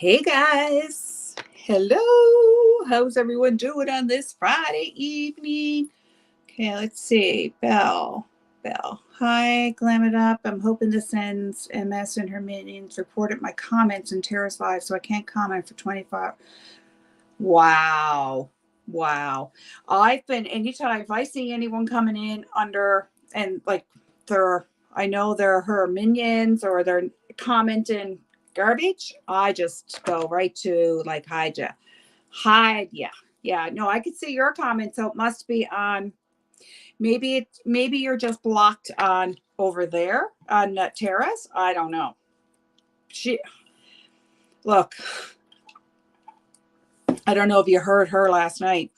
Hey guys, hello. How's everyone doing on this Friday evening? Okay, let's see. Bell. Hi, Glam It Up. I'm hoping this ends MS and her minions reported my comments in Tara's live, so I can't comment for 25. Wow. I've been anytime if I see anyone coming in under and like they're I know they're her minions or they're commenting garbage, I just go right to like hide ya. Hide ya. Yeah. No, I could see your comment, so it must be on maybe you're just blocked on over there on Terrace. I don't know. She look, I don't know if you heard her last night.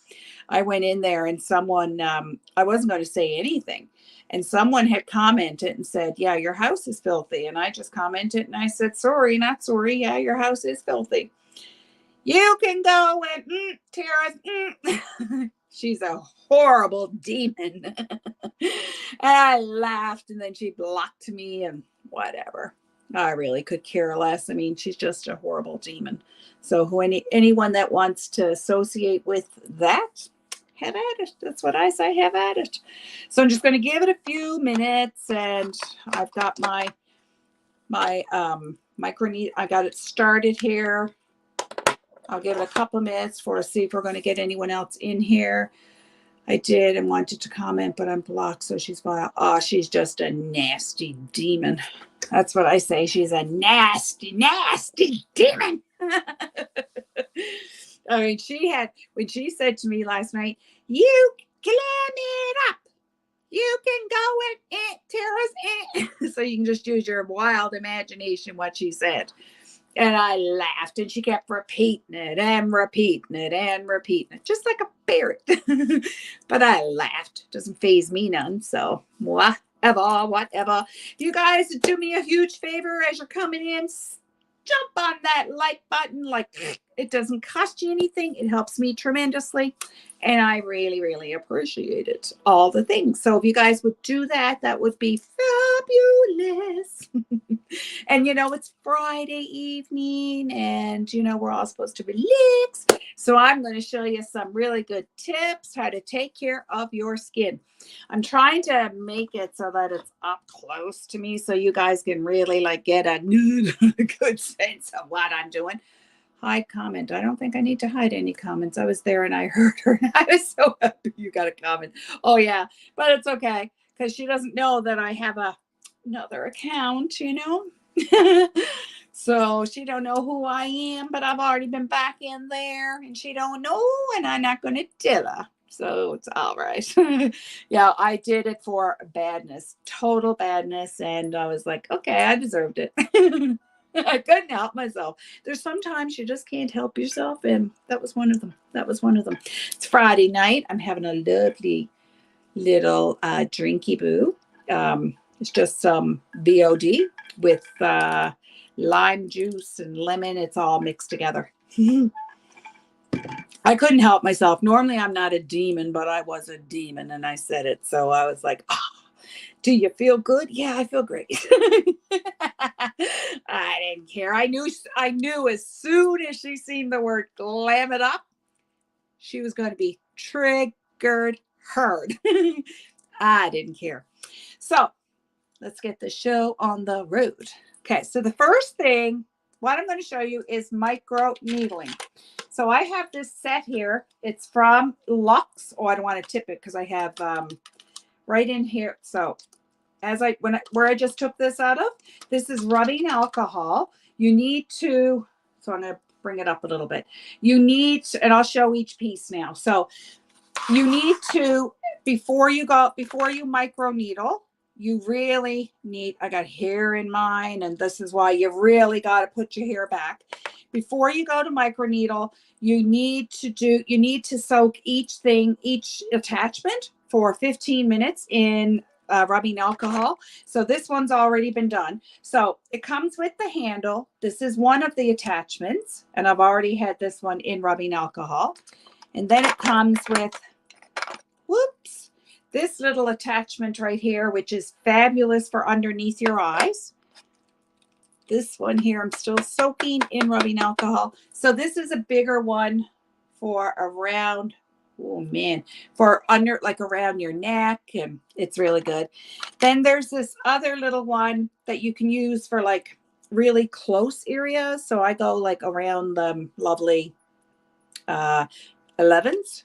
I went in there and someone, I wasn't going to say anything. And someone had commented and said, yeah, your house is filthy. And I just commented and I said, sorry, not sorry. Yeah, your house is filthy. You can go and Tara. She's a horrible demon. And I laughed and then she blocked me and whatever. I really could care less. I mean, she's just a horrible demon. So anyone that wants to associate with that, have at it. That's what I say, have at it. So I'm just going to give it a few minutes and I've got my micro, I got it started here. I'll give it a couple of minutes to see if we're going to get anyone else in here. I did and wanted to comment, but I'm blocked, so she's vile. Oh, she's just a nasty demon. That's what I say. She's a nasty demon. I mean, when she said to me last night, you clam it up. You can go with Aunt Tara's. So you can just use your wild imagination what she said. And I laughed, and she kept repeating it, just like a parrot. But I laughed. Doesn't faze me none. So whatever. You guys do me a huge favor as you're coming in. Jump on that like button. Like it doesn't cost you anything. It helps me tremendously. And I really, really appreciate it. All the things. So if you guys would do that, that would be fabulous. And it's Friday evening and we're all supposed to relax. So I'm going to show you some really good tips how to take care of your skin. I'm trying to make it so that it's up close to me so you guys can really get a good sense of what I'm doing. Hide comment. I don't think I need to hide any comments. I was there and I heard her and I was so happy you got a comment. Oh yeah, but it's okay because she doesn't know that I have another account, So she don't know who I am, but I've already been back in there and she don't know and I'm not going to tell her. So it's all right. Yeah, I did it for badness, total badness. And I was like, okay, I deserved it. I couldn't help myself. There's sometimes you just can't help yourself. And that was one of them. It's Friday night. I'm having a lovely little drinky boo. It's just some BOD with lime juice and lemon. It's all mixed together. I couldn't help myself. Normally I'm not a demon, but I was a demon and I said it. So I was like, oh, do you feel good? Yeah, I feel great. I didn't care. I knew as soon as she seen the word glam it up, she was going to be triggered hard. I didn't care. So let's get the show on the road. Okay, so the first thing, what I'm going to show you is micro needling. So I have this set here. It's from Lux. Oh, I don't want to tip it because I have right in here. So where I just took this out of, this is rubbing alcohol. You need to, so I'm going to bring it up a little bit. You need, and I'll show each piece now. So you need to, before you micro needle, you really need, I got hair in mine, and this is why you really got to put your hair back. Before you go to micro needle, you need to soak each attachment for 15 minutes in rubbing alcohol. So this one's already been done. So it comes with the handle. This is one of the attachments, and I've already had this one in rubbing alcohol. And then it comes with, this little attachment right here, which is fabulous for underneath your eyes. This one here, I'm still soaking in rubbing alcohol. So this is a bigger one for around, oh man, for under, like around your neck, and it's really good. Then there's this other little one that you can use for like really close areas. So I go like around the lovely 11s.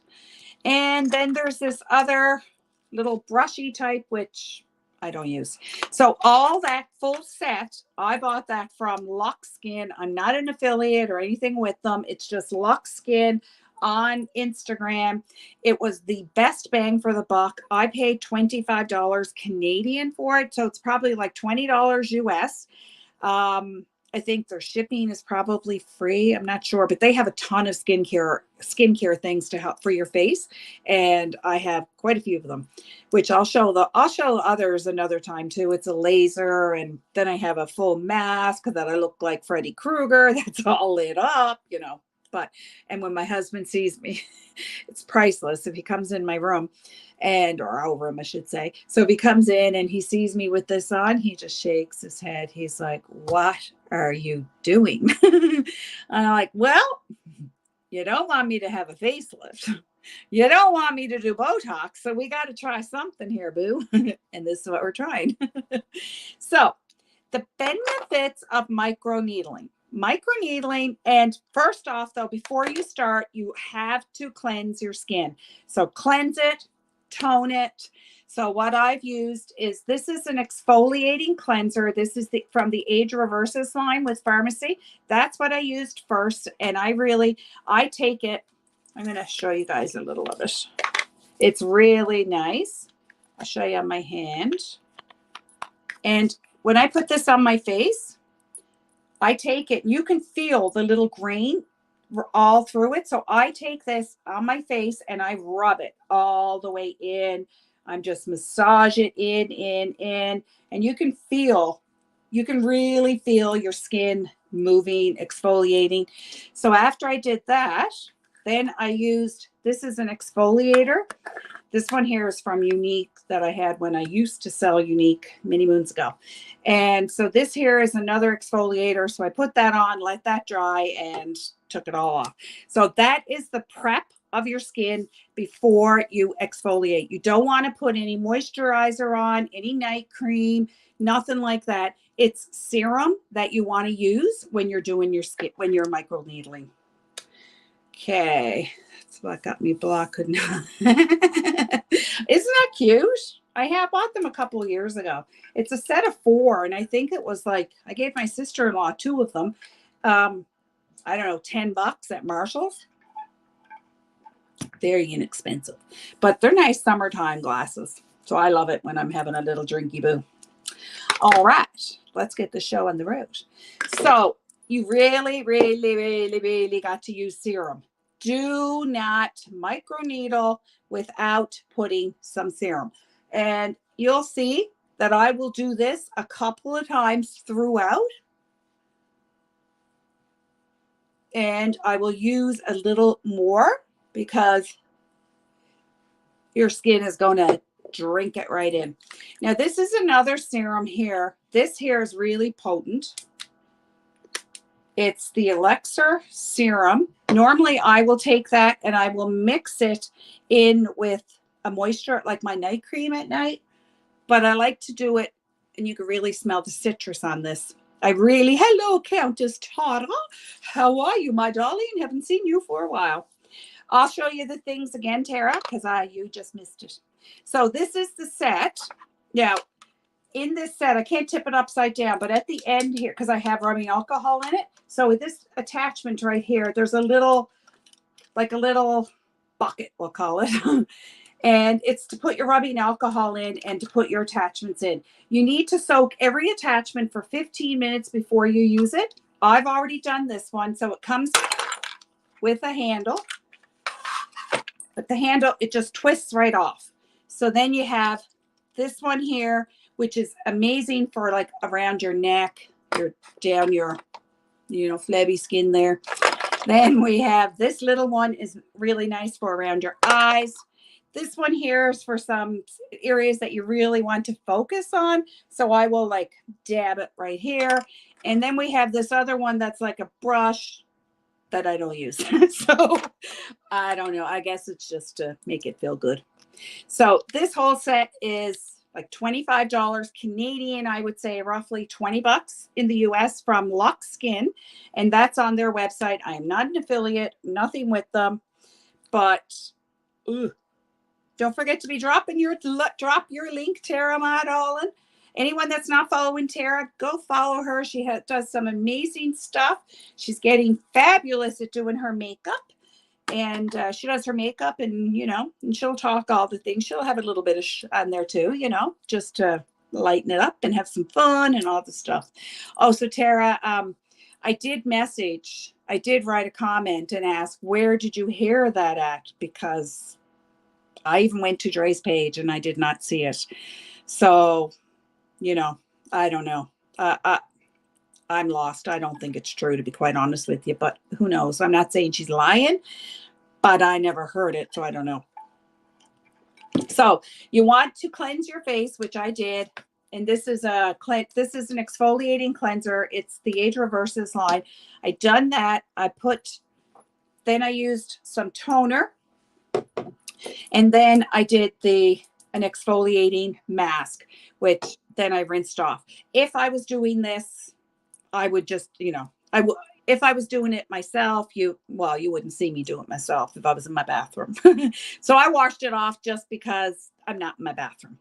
And then there's this other little brushy type, which I don't use. So all that full set, I bought that from Lux Skin. I'm not an affiliate or anything with them. It's just Lux Skin on Instagram. It was the best bang for the buck. I paid $25 Canadian for it. So it's probably like $20 US. I think their shipping is probably free. I'm not sure, but they have a ton of skincare things to help for your face, and I have quite a few of them, which I'll show others another time too. It's a laser, and then I have a full mask that I look like Freddy Krueger. That's all lit up, you know. But and when my husband sees me, it's priceless. If he comes in my room or our room, I should say. So if he comes in and he sees me with this on, he just shakes his head. He's like, "What are you doing?" And I'm like, "Well, you don't want me to have a facelift. You don't want me to do Botox. So we got to try something here, boo." And this is what we're trying. So the benefits of microneedling. Microneedling, and first off, though, before you start, you have to cleanse your skin. So cleanse it, tone it. So what I've used is, this is an exfoliating cleanser. This is from the Age Reverses line with Pharmacy. That's what I used first, and I take it. I'm going to show you guys a little of it. It's really nice. I'll show you on my hand. And when I put this on my face, I take it, you can feel the little grain all through it. So I take this on my face and I rub it all the way in. I'm just massage it in, and you can really feel your skin moving, exfoliating. So after I did that, then I used, this is an exfoliator. This one here is from Unique that I had when I used to sell Unique many moons ago. And so this here is another exfoliator. So I put that on, let that dry, and took it all off. So that is the prep of your skin before you exfoliate. You don't want to put any moisturizer on, any night cream, nothing like that. It's serum that you want to use when you're doing your skin, when you're microneedling. Okay, that's what got me blocked. Isn't that cute? I have bought them a couple of years ago. It's a set of 4, and I think it was like, I gave my sister-in-law 2 of them. I don't know, $10 at Marshall's. Very inexpensive, but they're nice summertime glasses. So I love it when I'm having a little drinky boo. All right, let's get the show on the road. So you really, really, really, really got to use serum. Do not microneedle without putting some serum. And you'll see that I will do this a couple of times throughout. And I will use a little more because your skin is going to drink it right in. Now, this is another serum here. This here is really potent. It's the Elixir serum. Normally, I will take that and I will mix it in with a moisture, like my night cream at night. But I like to do it, and you can really smell the citrus on this. Hello, Countess Tara. How are you, my darling? Haven't seen you for a while. I'll show you the things again, Tara, because you just missed it. So this is the set. Now, in this set, I can't tip it upside down, but at the end here, because I have rubbing alcohol in it. So with this attachment right here, there's a little, like a little bucket, we'll call it. And it's to put your rubbing alcohol in and to put your attachments in. You need to soak every attachment for 15 minutes before you use it. I've already done this one. So it comes with a handle. But the handle, it just twists right off. So then you have this one here, which is amazing for like around your neck, down your, flabby skin there. Then we have this little one is really nice for around your eyes. This one here is for some areas that you really want to focus on. So I will like dab it right here. And then we have this other one that's like a brush that I don't use. So I don't know. I guess it's just to make it feel good. So this whole set is like $25 Canadian, I would say roughly 20 bucks in the US from Lux Skin. And that's on their website. I am not an affiliate, nothing with them, but don't forget to be drop your link, Tara Madolan. Anyone that's not following Tara, go follow her. She does some amazing stuff. She's getting fabulous at doing her makeup. And she does her makeup, and and she'll talk all the things. She'll have a little bit of on there too, just to lighten it up and have some fun and all the stuff. Oh, so Tara, I did write a comment and ask, where did you hear that at? Because I even went to Dre's page and I did not see it. So, I don't know. I'm lost. I don't think it's true, to be quite honest with you, but who knows? I'm not saying she's lying, but I never heard it, so I don't know. So you want to cleanse your face, which I did. And this is an exfoliating cleanser. It's the Age Reverses line. I done that. Then I used some toner, and then I did an exfoliating mask, which then I rinsed off. If I was doing this, I would just, if I was doing it myself, you wouldn't see me do it myself if I was in my bathroom. So I washed it off just because I'm not in my bathroom.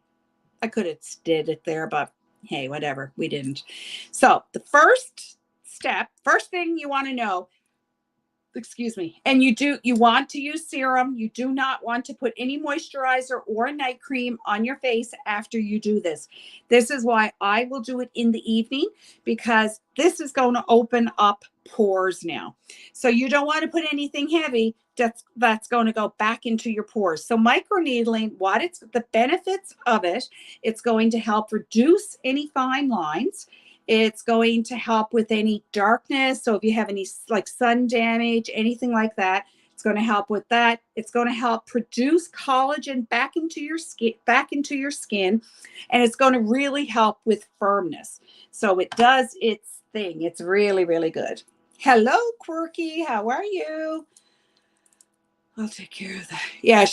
I could have did it there, but hey, whatever. We didn't. So the first thing you want to know, excuse me, and you want to use serum. You do not want to put any moisturizer or night cream on your face after you do this. This is why I will do it in the evening, because this is going to open up pores now. So you don't want to put anything heavy that's going to go back into your pores. So microneedling, the benefits of it, it's going to help reduce any fine lines. It's going to help with any darkness. So if you have any like sun damage, anything like that, it's going to help with that. It's going to help produce collagen back into your skin, and it's going to really help with firmness. So it does its thing. It's really, really good. Hello, Quirky. How are you? I'll take care of that. Yeah,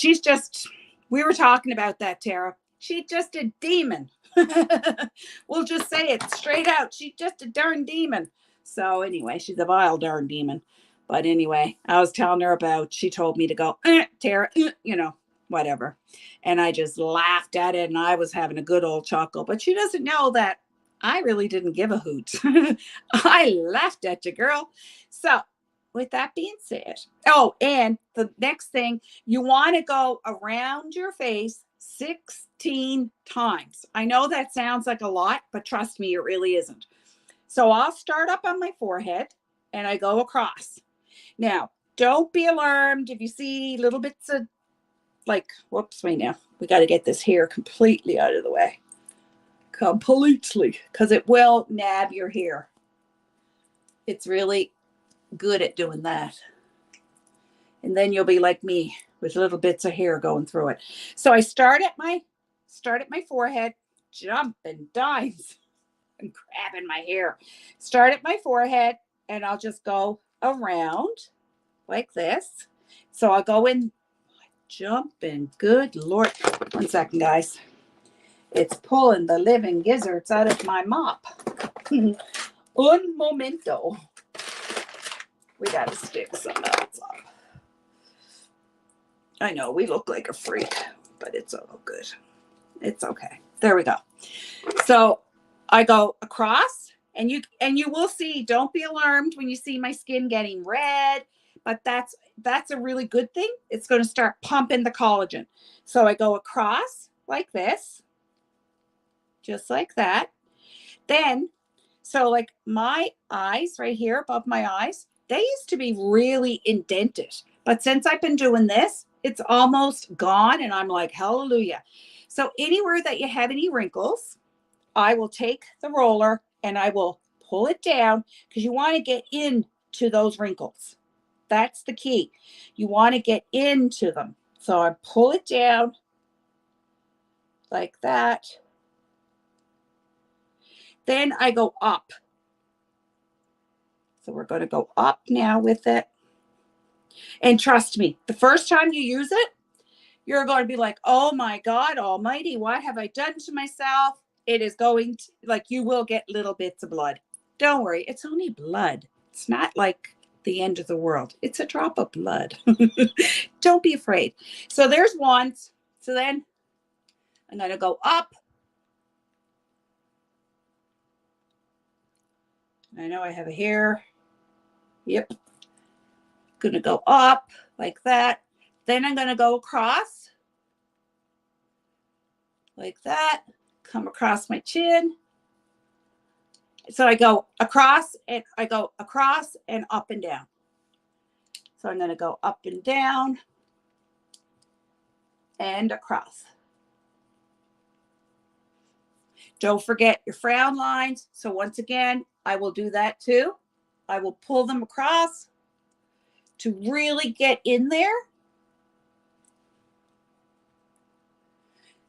we were talking about that, Tara. She's just a demon. We'll just say it straight out. She's just a darn demon. So anyway, she's a vile darn demon. But anyway, I was telling her she told me to go, Tara, whatever. And I just laughed at it, and I was having a good old chuckle. But she doesn't know that I really didn't give a hoot. I laughed at you, girl. So with that being said, and the next thing, you want to go around your face 16 times. I know that sounds like a lot, but trust me, it really isn't. So I'll start up on my forehead and I go across. Now, don't be alarmed if you see little bits of whoops, wait now. We got to get this hair completely out of the way. Completely, because it will nab your hair. It's really good at doing that. And then you'll be like me with little bits of hair going through it. So I start at my forehead, jumping dimes and grabbing my hair. Start at my forehead, and I'll just go around like this. So I'll go in, jumping. Good Lord. 1 second, guys. It's pulling the living gizzards out of my mop. Un momento. We got to stick some else up. I know we look like a freak, but it's all good. It's okay. There we go. So I go across, and you will see, don't be alarmed when you see my skin getting red, but that's a really good thing. It's going to start pumping the collagen. So I go across like this, just like that. Then, so like my eyes right here above my eyes, they used to be really indented. But since I've been doing this, it's almost gone. And I'm like, hallelujah. So anywhere that you have any wrinkles, I will take the roller and I will pull it down, because you want to get into those wrinkles. That's the key. You want to get into them. So I pull it down like that. Then I go up. So we're going to go up now with it. And trust me, the first time you use it, you're going to be like, oh my God almighty, what have I done to myself? It is going to, like, you will get little bits of blood. Don't worry, it's only blood. It's not like the end of the world. It's a drop of blood. Don't be afraid. So there's one. So then I'm going to go up. I know I have a hair. Yep. Going to go up like that. Then I'm going to go across like that. Come across my chin. So I go across and up and down. So I'm going to go up and down and across. Don't forget your frown lines. So once again, I will do that too. I will pull them across to really get in there.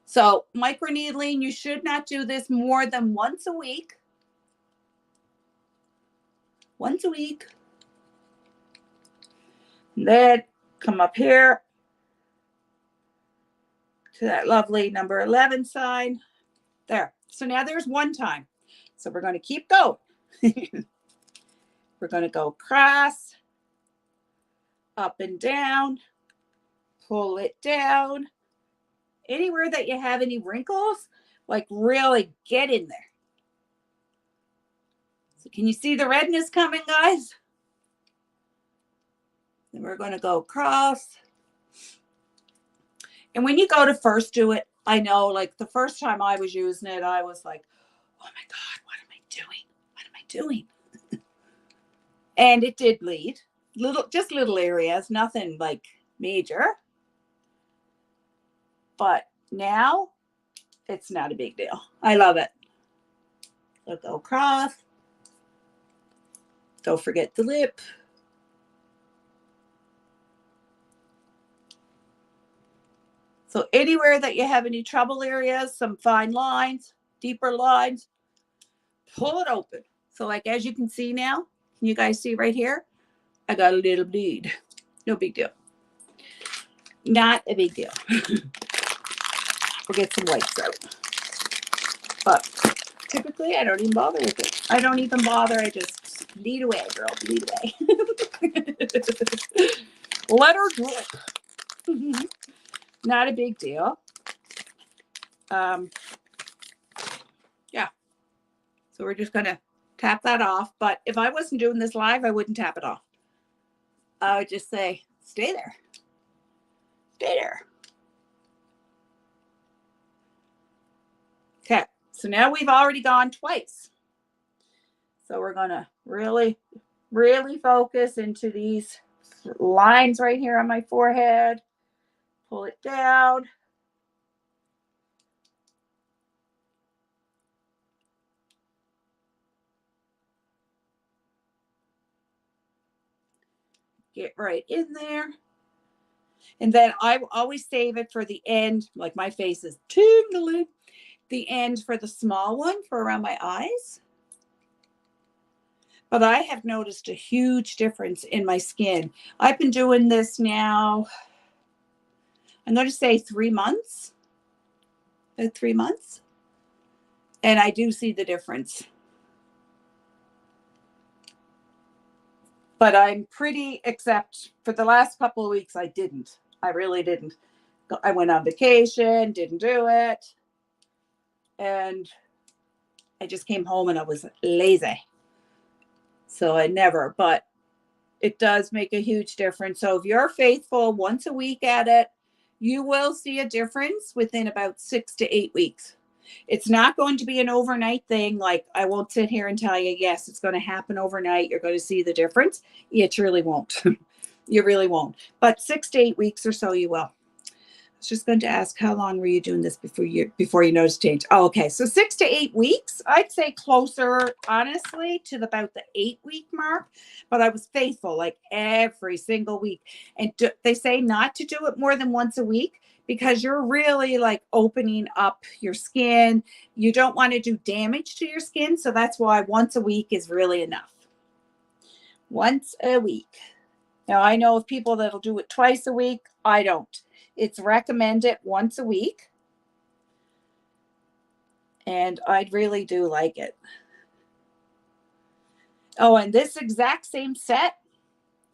So microneedling, you should not do this more than once a week. Once a week. And then come up here to that lovely number 11 sign. There. So now there's one time. So we're going to keep going. We're going to go across, up and down, pull it down. Anywhere that you have any wrinkles, like really get in there. So can you see the redness coming, guys? Then we're going to go across. And when you go to first do it, I know like the first time I was using it, I was like, oh my God, what am I doing? What am I doing? And it did bleed. Just little areas, nothing like major. But now it's not a big deal. I love it. So go across. Don't forget the lip. So anywhere that you have any trouble areas, some fine lines, deeper lines, pull it open. So like as you can see now, can you guys see right here? I got a little bleed. No big deal. Not a big deal. We'll get some wipes out. But typically I don't even bother with it. I don't even bother. I just bleed away, girl. Bleed away. Let her drip. Not a big deal. Yeah. So we're just going to tap that off. But if I wasn't doing this live, I wouldn't tap it off. I would just say, stay there. Stay there. Okay. So now we've already gone twice. So we're going to really, really focus into these lines right here on my forehead. Pull it down. Get right in there. And then I always save it for the end. Like my face is tingling. The end for the small one for around my eyes. But I have noticed a huge difference in my skin. I've been doing this now, I'm going to say 3 months. About 3 months. And I do see the difference. But I'm pretty, except for the last couple of weeks, I didn't. I really didn't. I went on vacation, didn't do it. And I just came home and I was lazy. So I never, but it does make a huge difference. So if you're faithful once a week at it, you will see a difference within about 6 to 8 weeks. It's not going to be an overnight thing. Like I won't sit here and tell you, yes, it's going to happen overnight. You're going to see the difference. It really won't. You really won't. But 6 to 8 weeks or so, you will. I was just going to ask, how long were you doing this before you noticed change? Oh, okay. So 6 to 8 weeks, I'd say closer, honestly, to about the 8-week mark. But I was faithful like every single week. And they say not to do it more than once a week because you're really like opening up your skin. You don't want to do damage to your skin. So that's why once a week is really enough. Once a week. Now, I know of people that'll do it twice a week. I don't. It's recommended once a week. And I really do like it. Oh, and this exact same set,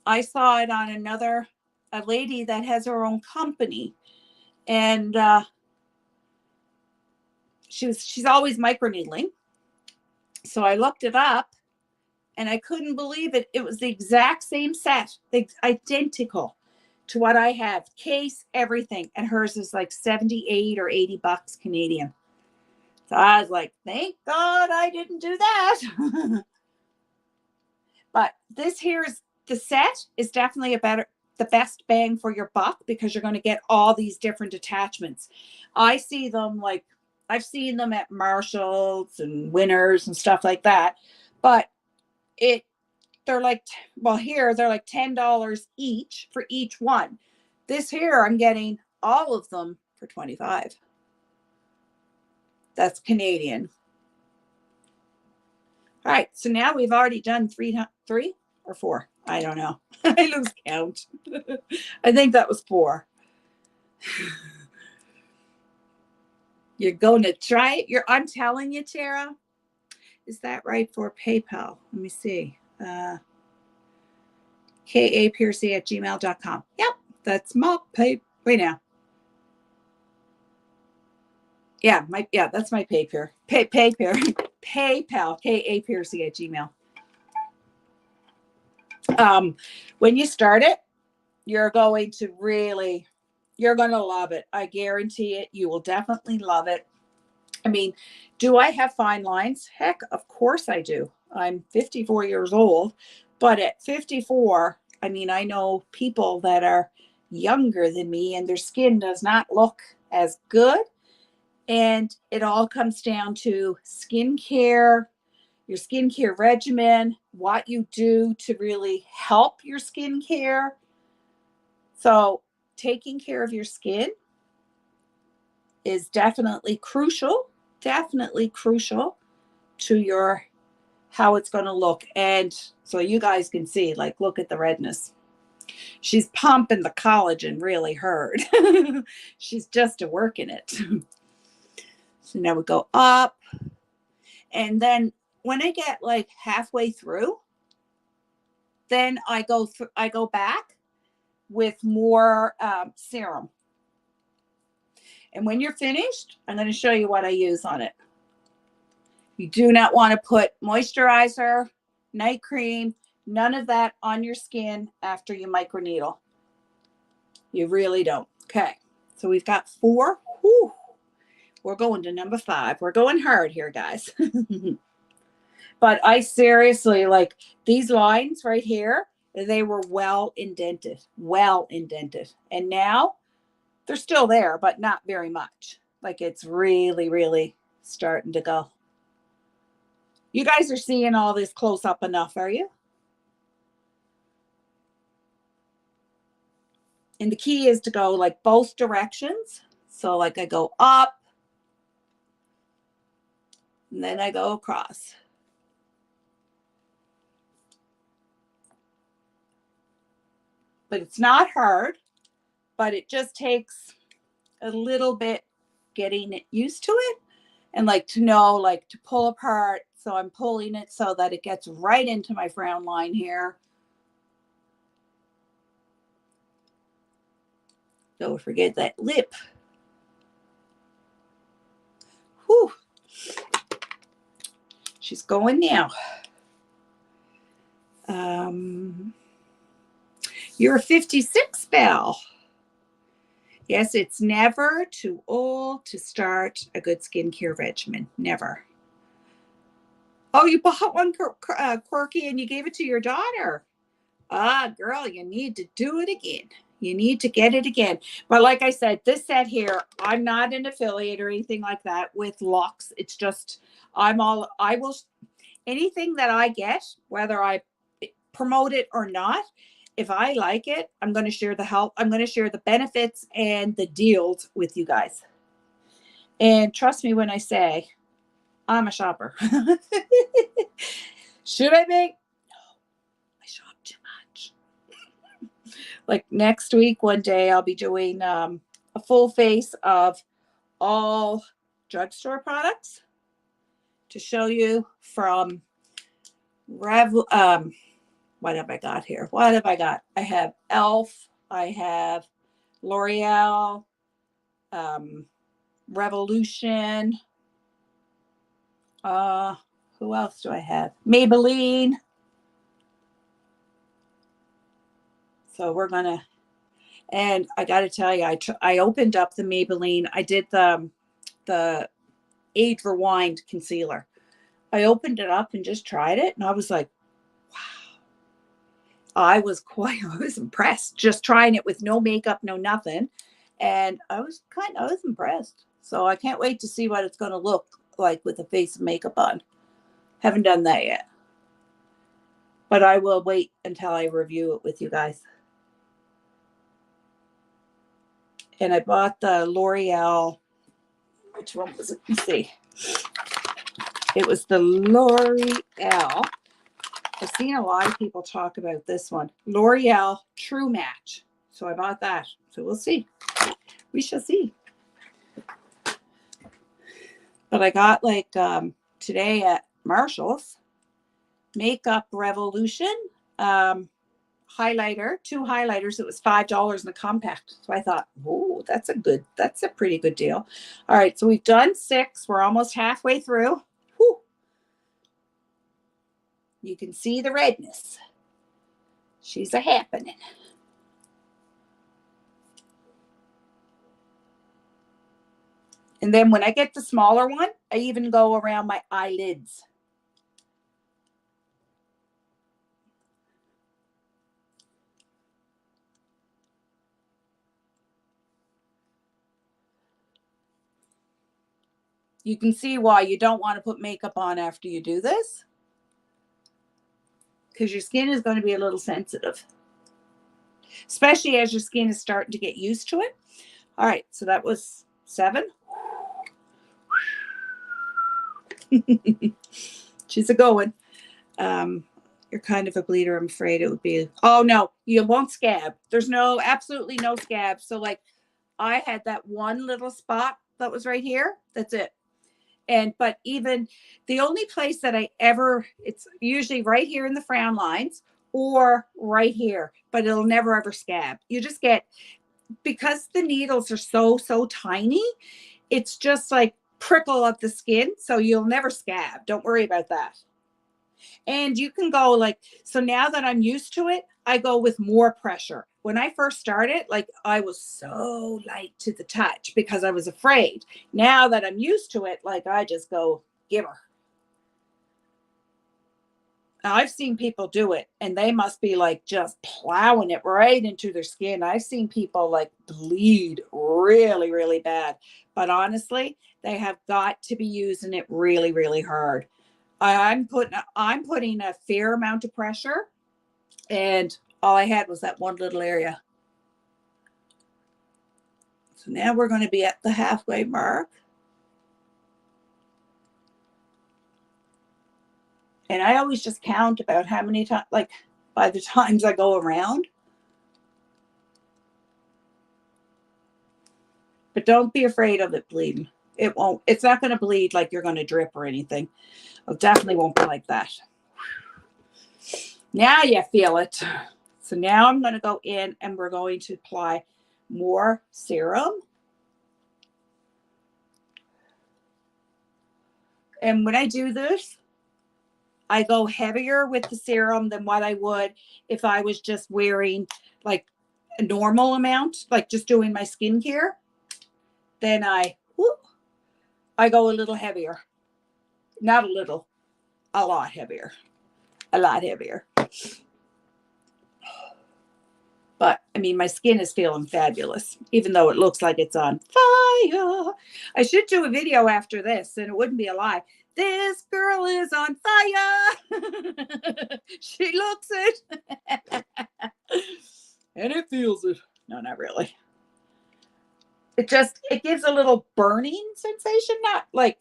I saw it on a lady that has her own company. And she's always microneedling. So I looked it up and I couldn't believe it. It was the exact same set, identical to what I have. Case, everything. And hers is like 78 or 80 bucks Canadian. So I was like, thank God I didn't do that. But this here's the set is definitely the best bang for your buck because you're going to get all these different attachments. I've seen them at Marshalls and Winners and stuff like that. But they're like, well, here they're like $10 each for each one. This here, I'm getting all of them for $25. That's Canadian. All right, so now we've already done three or four. I don't know. I lose count. I think that was 4. You're going to try it. I'm telling you, Tara. Is that right for PayPal? Let me see. kapiercy@gmail.com. Yep, that's my pay. Wait now. Yeah, that's my PayPal. PayPal. kapiercy@gmail. When you start it, you're going to love it. I guarantee it. You will definitely love it. I mean, do I have fine lines? Heck, of course I do. I'm 54 years old, but at 54, I mean, I know people that are younger than me and their skin does not look as good. And it all comes down to skincare, your skincare regimen, what you do to really help your skincare. So taking care of your skin is definitely crucial to how it's going to look. And so you guys can see, like, look at the redness. She's pumping the collagen really hard. She's just working it. So now we go up. And then when I get like halfway through, then I go back with more serum. And when you're finished, I'm going to show you what I use on it. You do not want to put moisturizer, night cream, none of that on your skin after you microneedle. You really don't. Okay, so we've got 4. Whew. We're going to number 5. We're going hard here, guys. But I seriously, like, these lines right here, they were well indented. And now they're still there, but not very much. Like, it's really, really starting to go. You guys are seeing all this close up enough, are you? And the key is to go like both directions. So like I go up and then I go across. But it's not hard, but it just takes a little bit getting used to it and like to know, like to pull apart. So I'm pulling it so that it gets right into my frown line here. Don't forget that lip. Whew. She's going now. You're 56, Belle. Yes, it's never too old to start a good skincare regimen. Never. Oh, you bought one quirky and you gave it to your daughter. Ah, girl, you need to do it again. You need to get it again. But like I said, this set here, I'm not an affiliate or anything like that with Lux. It's just, anything that I get, whether I promote it or not, if I like it, I'm going to share the help. I'm going to share the benefits and the deals with you guys. And trust me when I say I'm a shopper. Should I be? No, I shop. Like next week, one day I'll be doing a full face of all drugstore products to show you from what have I got here? What have I got? I have Elf, I have L'Oreal, Revolution. Who else do I have? Maybelline. So we're gonna, and I got to tell you, I opened up the Maybelline. I did the Age Rewind concealer. I opened it up and just tried it, and I was like, I was impressed just trying it with no makeup, no nothing. And I was impressed. So I can't wait to see what it's going to look like with a face of makeup on. Haven't done that yet. But I will wait until I review it with you guys. And I bought the L'Oreal. Which one was it? Let's see. It was the L'Oreal. I've seen a lot of people talk about this one. L'Oreal True Match. So I bought that. So we'll see. We shall see. But I got like today at Marshall's Makeup Revolution highlighter, 2 highlighters. It was $5 in the compact. So I thought, oh, that's a pretty good deal. All right, so we've done 6. We're almost halfway through. Whew. You can see the redness. She's a happening. And then when I get the smaller one, I even go around my eyelids. You can see why you don't want to put makeup on after you do this, because your skin is going to be a little sensitive, especially as your skin is starting to get used to it. All right, so that was 7. She's a going. You're kind of a bleeder. I'm afraid it would be. Oh no, you won't scab. There's absolutely no scab. So like, I had that one little spot that was right here. That's it. But even the only place that it's usually right here in the frown lines or right here, but it'll never ever scab. You just get, because the needles are so tiny, it's just like prickle of the skin. So you'll never scab. Don't worry about that. And you can go like, so now that I'm used to it, I go with more pressure. When I first started, like I was so light to the touch because I was afraid. Now that I'm used to it, like I just go, give her. Now, I've seen people do it and they must be like just plowing it right into their skin. I've seen people like bleed really, really bad. But honestly, they have got to be using it really, really hard. I'm putting a fair amount of pressure, and all I had was that one little area. So now we're going to be at the halfway mark. And I always just count about how many times, like by the times I go around. But don't be afraid of it bleeding. It's not going to bleed like you're going to drip or anything. It definitely won't be like that. Now you feel it. So now I'm going to go in and we're going to apply more serum. And when I do this, I go heavier with the serum than what I would if I was just wearing like a normal amount, like just doing my skincare. Then I go a little heavier. Not a little, a lot heavier. A lot heavier. But I mean, my skin is feeling fabulous, even though it looks like it's on fire. I should do a video after this, and it wouldn't be a lie. This girl is on fire. She looks it. And it feels it. No, not really. It gives a little burning sensation. Not like,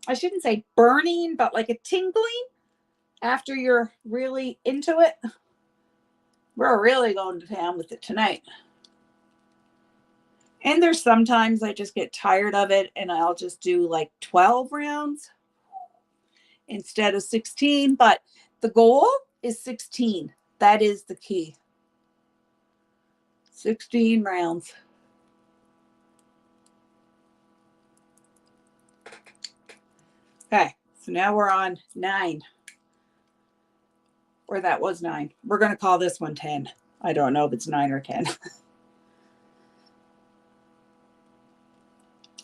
I shouldn't say burning, but like a tingling after you're really into it. We're really going to town with it tonight. And there's sometimes I just get tired of it and I'll just do like 12 rounds instead of 16. But the goal is 16. That is the key. 16 rounds. Okay, so now we're on 9. Or that was 9. We're going to call this one 10. I don't know if it's 9 or 10.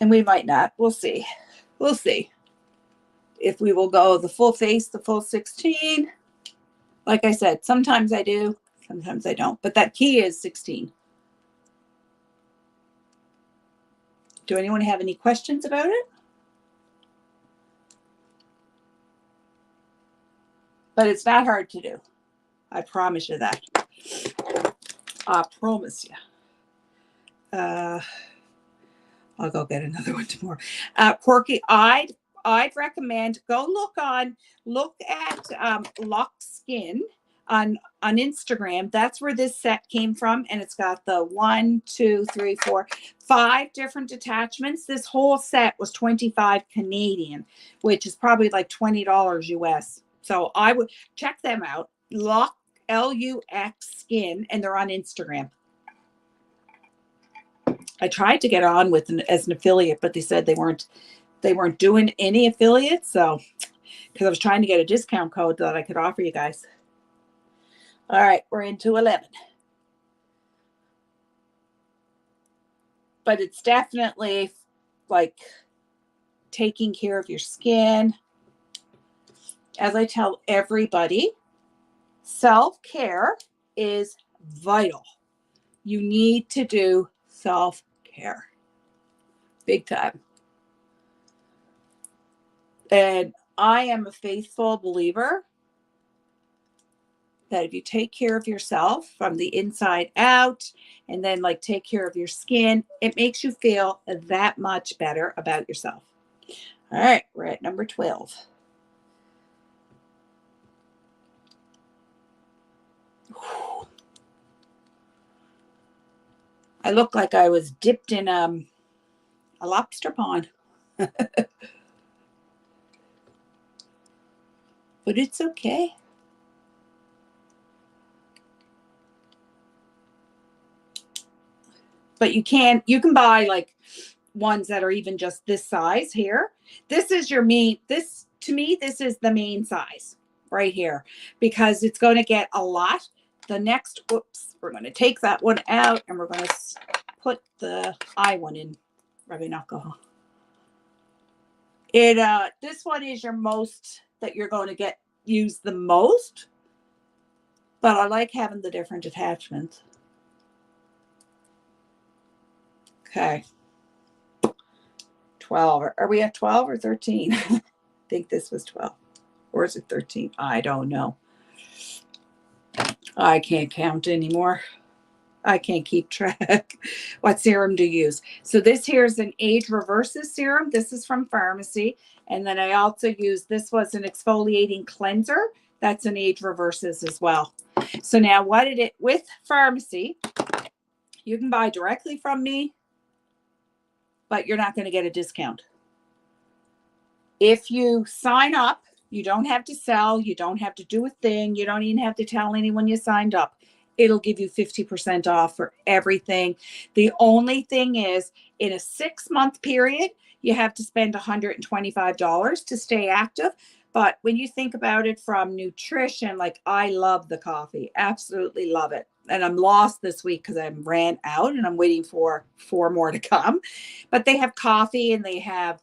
And we might not. We'll see. We'll see. If we will go the full face, the full 16. Like I said, sometimes I do, sometimes I don't. But that key is 16. Do anyone have any questions about it? But it's not hard to do. I promise you that. I promise you. I'll go get another one tomorrow. Porky, I'd recommend go look at Lock Skin on Instagram. That's where this set came from, and it's got the 1, 2, 3, 4, 5 different attachments. This whole set was 25 Canadian, which is probably like $20 US. So I would check them out. Lock LUX Skin, and they're on Instagram. I tried to get on with as an affiliate, but they said they weren't doing any affiliates. So, because I was trying to get a discount code that I could offer you guys. All right, we're into 11. But it's definitely like taking care of your skin. As I tell everybody, self-care is vital. You need to do self-care. Big time. And I am a faithful believer that if you take care of yourself from the inside out and then like take care of your skin, it makes you feel that much better about yourself. All right, we're at number 12. I look like I was dipped in a lobster pond. But it's okay. But you can buy like ones that are even just this size here. This is your main, to me, this is the main size right here because it's going to get a lot. The next, whoops, we're going to take that one out and we're going to put the eye one in rubbing alcohol. This one is your most that you're going to use the most, but I like having the different attachments. Okay. 12. Are we at 12 or 13? I think this was 12. Or is it 13? I don't know. I can't count anymore. I can't keep track. What serum do you use? So this here is an age reverses serum. This is from Pharmacy. And then I also use, this was an exfoliating cleanser. That's an age reverses as well. So now with Pharmacy, you can buy directly from me, but you're not going to get a discount. If you sign up, you don't have to sell. You don't have to do a thing. You don't even have to tell anyone you signed up. It'll give you 50% off for everything. The only thing is, in a 6-month period, you have to spend $125 to stay active. But when you think about it from nutrition, like I love the coffee, absolutely love it. And I'm lost this week because I ran out and I'm waiting for 4 more to come. But they have coffee and they have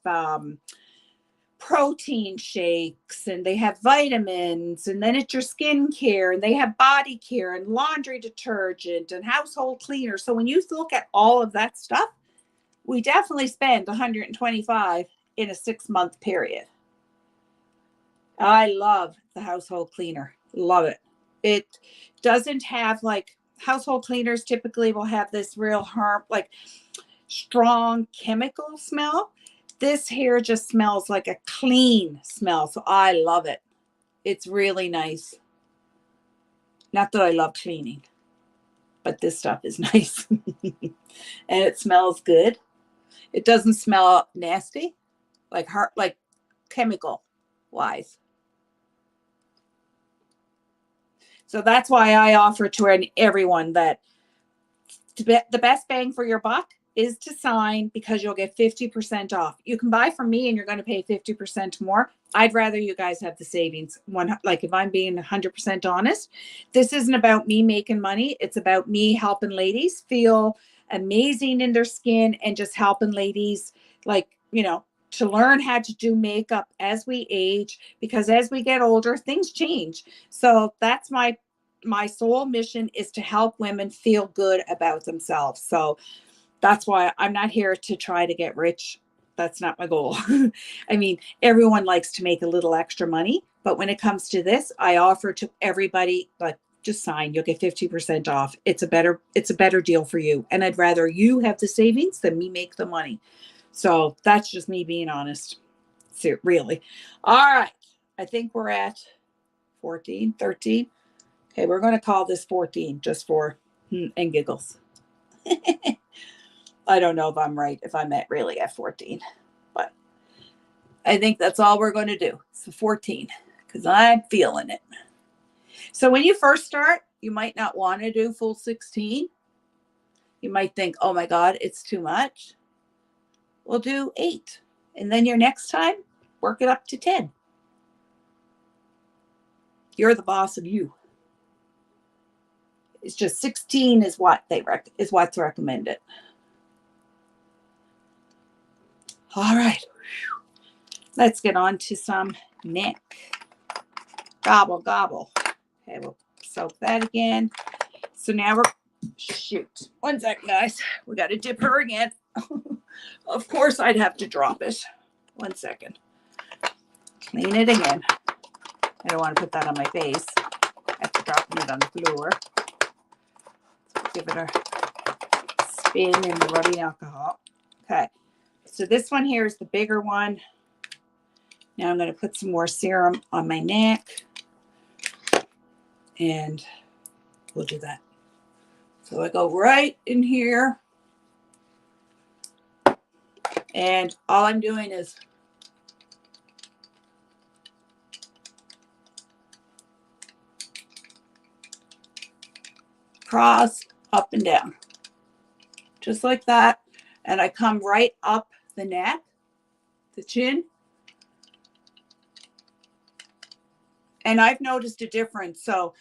protein shakes and they have vitamins, and then it's your skincare, and they have body care and laundry detergent and household cleaner. So when you look at all of that stuff, we definitely spend $125 in a 6-month period. I love the household cleaner. Love it. It doesn't have like household cleaners typically will have this real like strong chemical smell. This here just smells like a clean smell. So I love it. It's really nice. Not that I love cleaning, but this stuff is nice. And it smells good. It doesn't smell nasty, like chemical wise. So that's why I offer to everyone that the best bang for your buck is to sign, because you'll get 50% off. You can buy from me and you're going to pay 50% more. I'd rather you guys have the savings. Like if I'm being 100% honest, this isn't about me making money. It's about me helping ladies feel amazing in their skin and just helping ladies, like, to learn how to do makeup as we age, because as we get older, things change. So that's my sole mission, is to help women feel good about themselves. So that's why I'm not here to try to get rich. That's not my goal. I mean, everyone likes to make a little extra money, but when it comes to this, I offer to everybody, like, just sign, you'll get 50% off. It's a better deal for you. And I'd rather you have the savings than me make the money. So that's just me being honest. So really. All right. I think we're at 14, 13. Okay, we're going to call this 14 just for and giggles. I don't know if I'm right, if I'm really at 14, but I think that's all we're going to do. So 14, because I'm feeling it. So when you first start, you might not want to do full 16. You might think, oh my God, it's too much. We'll do 8. And then your next time, work it up to 10. You're the boss of you. It's just 16 is what's recommended. All right. Let's get on to some neck. Gobble, gobble. Okay, we'll soak that again. So now shoot. 1 second, guys. We got to dip her again. Of course, I'd have to drop it. 1 second. Clean it again. I don't want to put that on my face. After dropping it on the floor. Give it a spin in the rubbing alcohol. Okay. So this one here is the bigger one. Now I'm going to put some more serum on my neck. And we'll do that. So I go right in here. And all I'm doing is cross up and down. Just like that. And I come right up the neck, the chin. And I've noticed a difference. So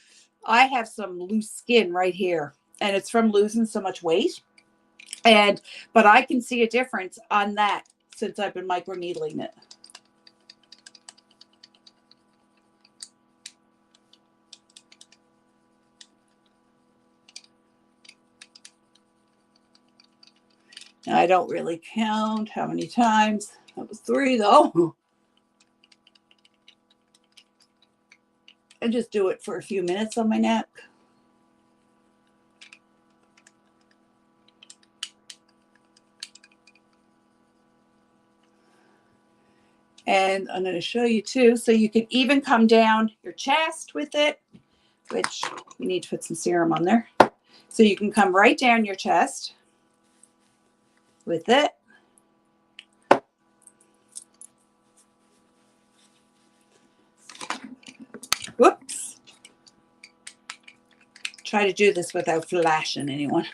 I have some loose skin right here, and it's from losing so much weight. But I can see a difference on that since I've been microneedling it. Now, I don't really count how many times. That was 3 though. I just do it for a few minutes on my neck. And I'm going to show you too. So you can even come down your chest with it, which we need to put some serum on there. So you can come right down your chest with it. Whoops. Try to do this without flashing anyone.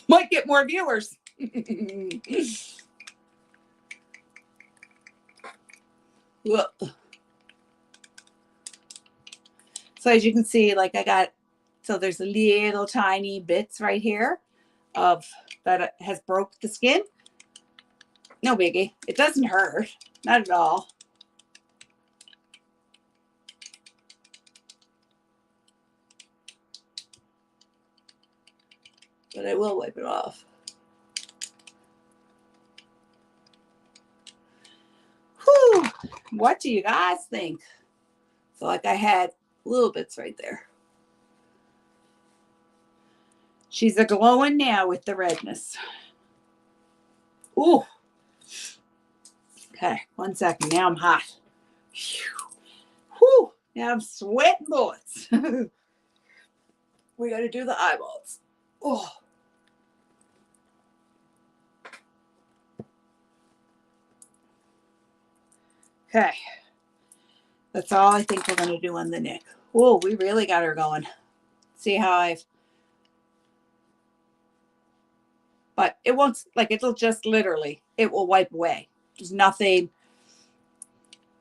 Might get more viewers. So as you can see, like so there's a little tiny bits right here of that has broke the skin. No biggie. It doesn't hurt. Not at all. But I will wipe it off. Whew. What do you guys think? So like I had little bits right there. She's a glowing now with the redness. Ooh. Okay, 1 second. Now I'm hot. Whew. Now I'm sweating bullets. We got to do the eyeballs. Oh. Okay. That's all I think we're going to do on the neck. Oh, we really got her going. See how but it won't, like, it'll just literally, it will wipe away. There's nothing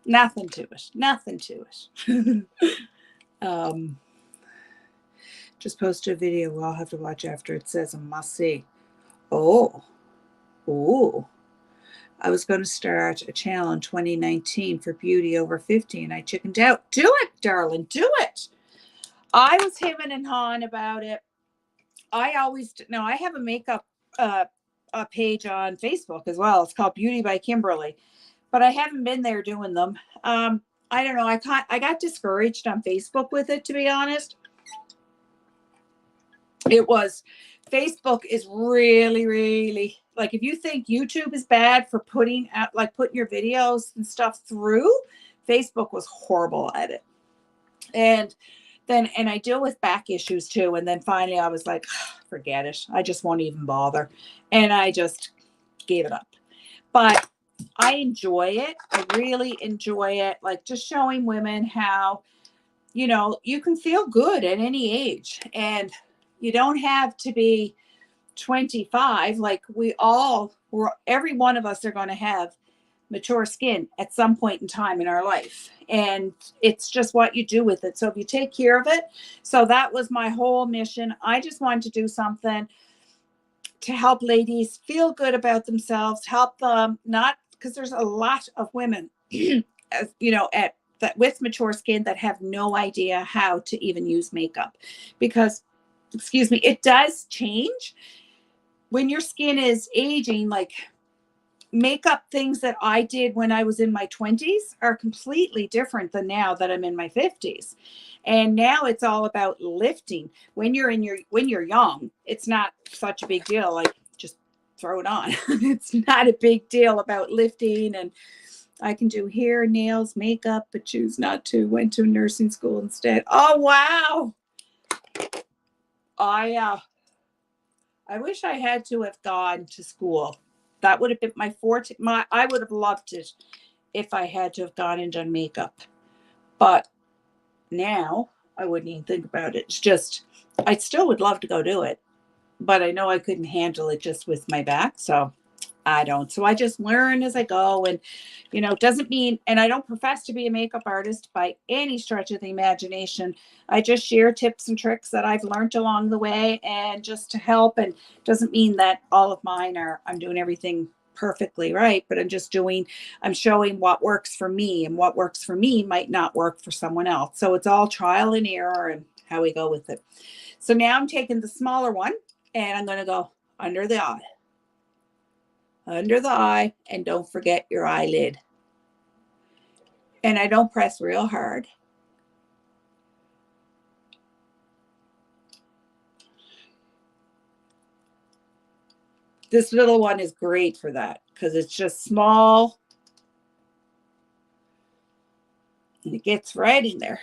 to it. Nothing to it. Just posted a video I'll have to watch after. It says a must see. Oh. I was going to start a channel in 2019 for beauty over 50 and I chickened out. Do it, darling. Do it. I was hemming and hawing about it. I have a makeup a page on Facebook as well. It's called Beauty by Kimberly, but I haven't been there doing them. I don't know. I got discouraged on Facebook with it, to be honest. Facebook is really, really, like, if you think YouTube is bad for putting your videos and stuff through, Facebook was horrible at it. And I deal with back issues too. And then finally I was like, forget it. I just won't even bother. And I just gave it up. But I enjoy it. I really enjoy it. Like, just showing women how, you can feel good at any age. And you don't have to be 25. Like, every one of us are going to have mature skin at some point in time in our life. And it's just what you do with it. So if you take care of it. So that was my whole mission. I just wanted to do something to help ladies feel good about themselves, help them, not because there's a lot of women, with mature skin that have no idea how to even use makeup, because, it does change when your skin is aging. Like, makeup things that I did when I was in my 20s are completely different than now that I'm in my 50s. And now it's all about lifting. When you're young, it's not such a big deal. Like, just throw it on. It's not a big deal about lifting. And I can do hair, nails, makeup, but choose not to. Went to nursing school instead. Oh, wow. I wish I had to have gone to school. That would have been my forte. I would have loved it if I had to have gone and done makeup. But now I wouldn't even think about it. It's just, I still would love to go do it, but I know I couldn't handle it just with my back. So I don't. So I just learn as I go. And, doesn't mean, and I don't profess to be a makeup artist by any stretch of the imagination. I just share tips and tricks that I've learned along the way, and just to help. And doesn't mean that all of mine I'm doing everything perfectly right, but I'm showing what works for me, and what works for me might not work for someone else. So it's all trial and error and how we go with it. So now I'm taking the smaller one and I'm going to go under the eye. And don't forget your eyelid. And I don't press real hard. This little one is great for that because it's just small and it gets right in there.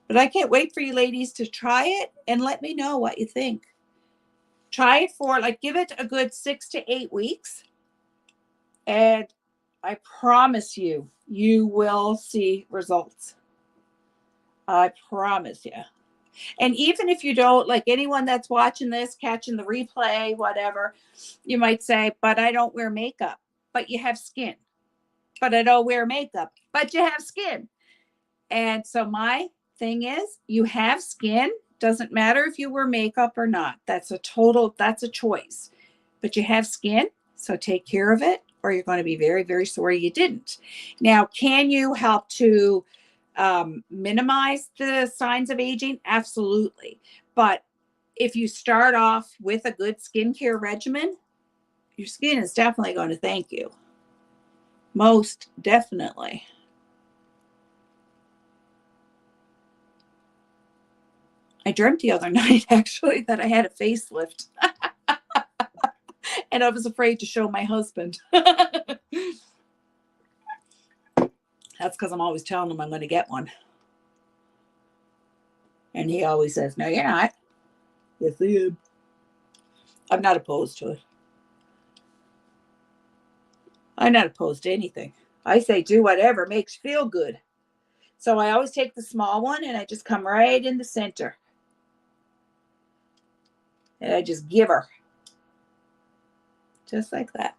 But I can't wait for you ladies to try it and let me know what you think. Try it for, give it a good 6 to 8 weeks. And I promise you, you will see results. I promise you. And even if you don't, like, anyone that's watching this, catching the replay, whatever, you might say, but I don't wear makeup, but you have skin. But I don't wear makeup, but you have skin. And so my thing is, you have skin. Doesn't matter if you wear makeup or not. That's a choice. But you have skin, so take care of it, or you're going to be very, very sorry you didn't. Now, can you help to minimize the signs of aging? Absolutely. But if you start off with a good skincare regimen, your skin is definitely going to thank you. Most definitely. I dreamt the other night, actually, that I had a facelift. And I was afraid to show my husband. That's because I'm always telling him I'm going to get one. And he always says, no, you're not. Yes, I am. I'm not opposed to it. I'm not opposed to anything. I say do whatever makes you feel good. So I always take the small one and I just come right in the center. And I just give her. Just like that.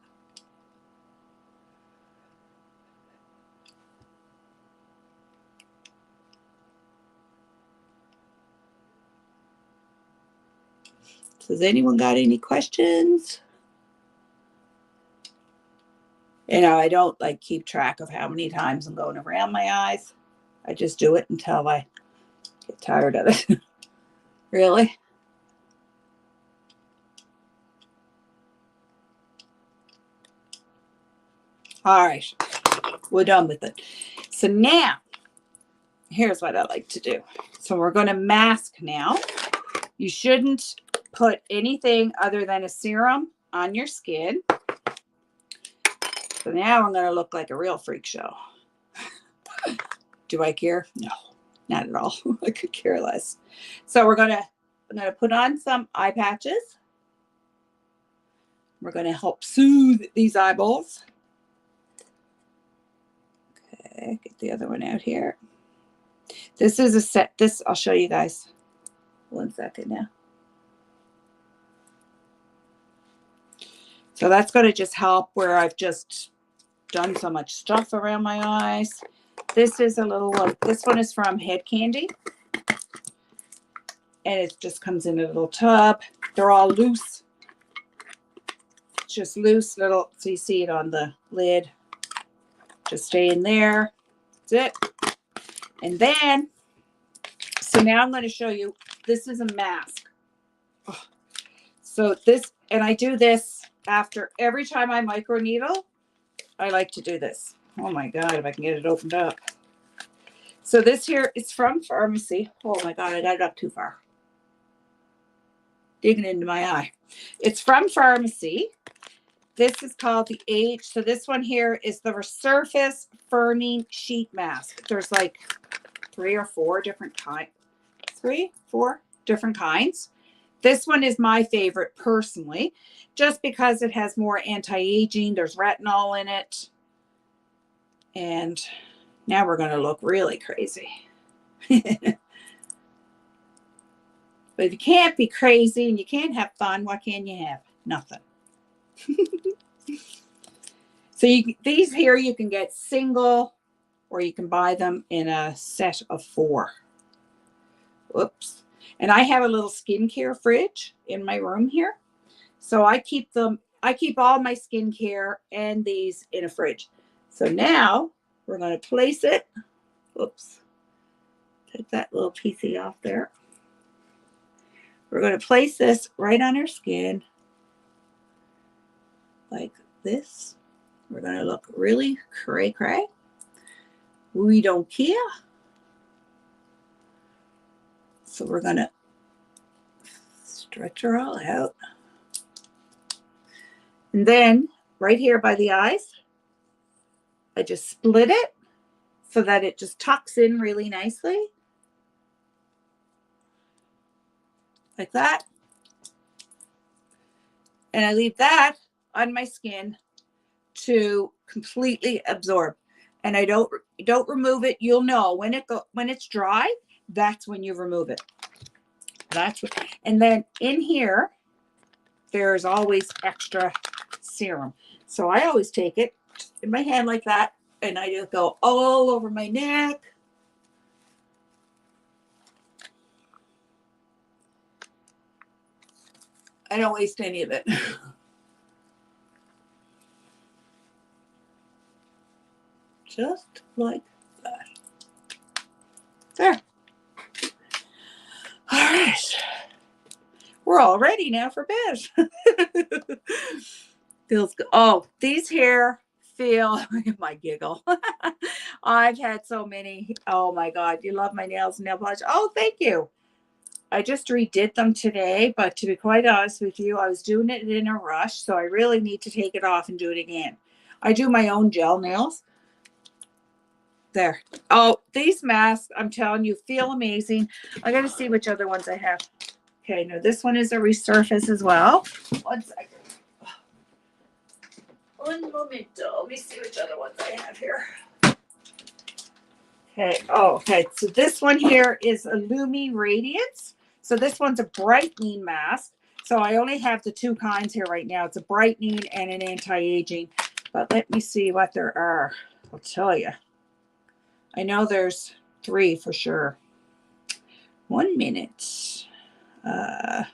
So has anyone got any questions? You know, I don't like keep track of how many times I'm going around my eyes. I just do it until I get tired of it. Really? All right. We're done with it. So now, here's what I like to do. So we're going to mask now. You shouldn't put anything other than a serum on your skin. So now I'm going to look like a real freak show. Do I care? No, not at all. I could care less. So I'm going to put on some eye patches. We're going to help soothe these eyeballs. Okay, get the other one out here. This is a set. This I'll show you guys. 1 second now. So that's going to just help where I've just done so much stuff around my eyes. This is a little one. This one is from Head Candy. And it just comes in a little tub. They're all loose. Just loose little, so you see it on the lid. Just stay in there. That's it. And then, so now I'm going to show you, this is a mask. Oh. So this, and I do this after every time I microneedle. I like to do this. Oh my God, if I can get it opened up. So this here is from Pharmacy. Oh my God, I got it up too far. Digging into my eye. It's from Pharmacy. This is called the Age. So this one here is the Resurface Firming Sheet Mask. There's like 3 or 4 different kinds. 3, 4 different kinds. This one is my favorite personally, just because it has more anti-aging. There's retinol in it. And now we're going to look really crazy. But if you can't be crazy and you can't have fun, what can you have? Nothing. So these here you can get single, or you can buy them in a set of 4. Whoops. And I have a little skincare fridge in my room here. So I keep all my skincare and these in a fridge. So now we're going to place it. Oops. Take that little piecey off there. We're going to place this right on our skin. Like this. We're going to look really cray-cray. We don't care. So we're going to stretch her all out. And then right here by the eyes, I just split it so that it just tucks in really nicely. Like that. And I leave that on my skin to completely absorb. And I don't remove it. You'll know when it's dry, that's when you remove it. That's what, and then in here, there's always extra serum. So I always take it in my hand like that, and I just go all over my neck. I don't waste any of it. Just like that. There. All right. We're all ready now for bed. Feels good. Oh, these here feel, my giggle. I've had so many. Oh my God. You love my nails and nail polish. Oh, thank you. I just redid them today, but to be quite honest with you, I was doing it in a rush, so I really need to take it off and do it again. I do my own gel nails. there. Oh, these masks, I'm telling you, feel amazing. I got to see which other ones I have. Okay, no, this one is a resurface as well. 1 second. One momento. Let me see which other ones I have here. Okay. Oh, okay. So this one here is a Lumi Radiance. So this one's a brightening mask. So I only have the 2 kinds here right now. It's a brightening and an anti-aging. But let me see what there are. I'll tell you. I know there's 3 for sure. 1 minute. Let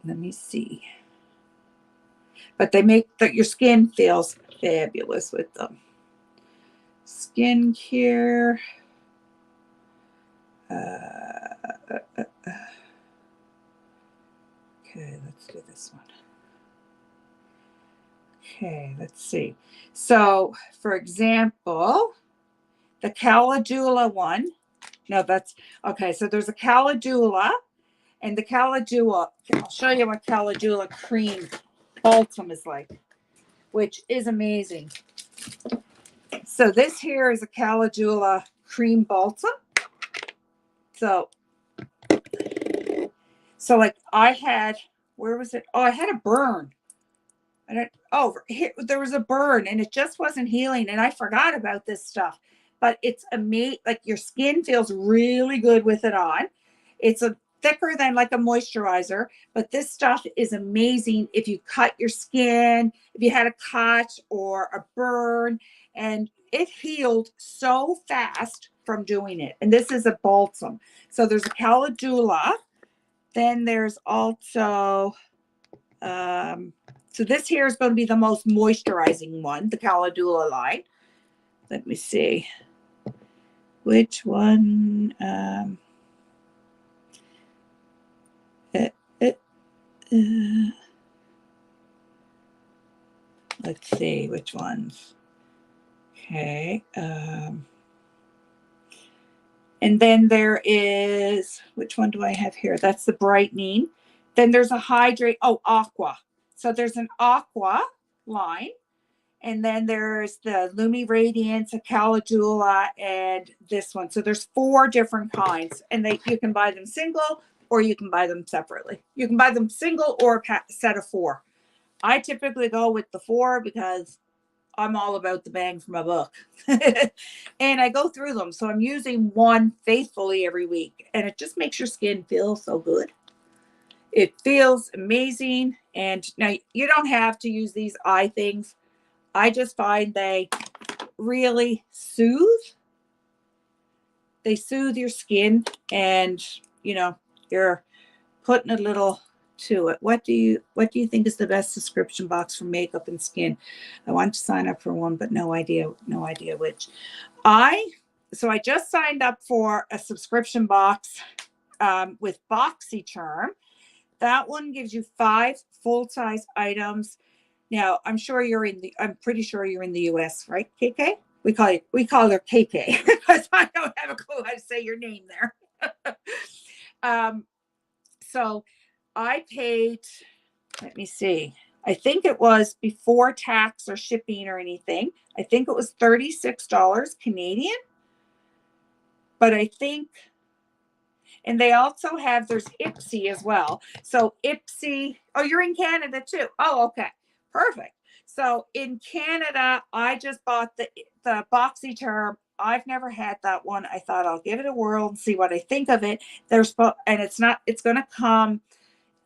me see. But they make that your skin feels fabulous with them. Skincare. Okay, let's do this one. Okay, let's see. So, for example, the Calendula one. No, that's okay. So there's a Calendula, and the Calendula. I'll show you what Calendula cream balsam is like, which is amazing. So this here is a Calendula cream balsam. So like I had, where was it? Oh, I had a burn. There was a burn and it just wasn't healing. And I forgot about this stuff, but it's amazing. Like your skin feels really good with it on. It's a thicker than like a moisturizer, but this stuff is amazing if you cut your skin, if you had a cut or a burn, and it healed so fast from doing it. And this is a balsam. So there's a Calendula. Then there's also, so this here is going to be the most moisturizing one, the Calendula line. Let me see. Which one? Let's see which ones. Okay. And then there is, which one do I have here? That's the brightening. Then there's a hydrate. Oh, aqua. So there's an aqua line. And then there's the Lumi Radiance, a Calendula, and this one. So there's 4 different kinds. And you can buy them single or you can buy them separately. You can buy them single or a set of 4. I typically go with the 4 because I'm all about the bang for my buck. And I go through them. So I'm using one faithfully every week. And it just makes your skin feel so good. It feels amazing. And now you don't have to use these eye things. I just find they really soothe. They soothe your skin. And, you're putting a little to it. What do you think is the best subscription box for makeup and skin? I want to sign up for one, but no idea which. So I just signed up for a subscription box with BoxyCharm. That one gives you 5 full-size items. Now I'm pretty sure you're in the US, right, KK? We call her KK because I don't have a clue how to say your name there. So I paid, let me see, I think it was before tax or shipping or anything. I think it was $36 Canadian. But I think, and they also have, there's Ipsy as well. So Ipsy, oh, you're in Canada too. Oh, okay. Perfect. So in Canada, I just bought the BoxyCharm. I've never had that one. I thought I'll give it a whirl and see what I think of it. And it's going to come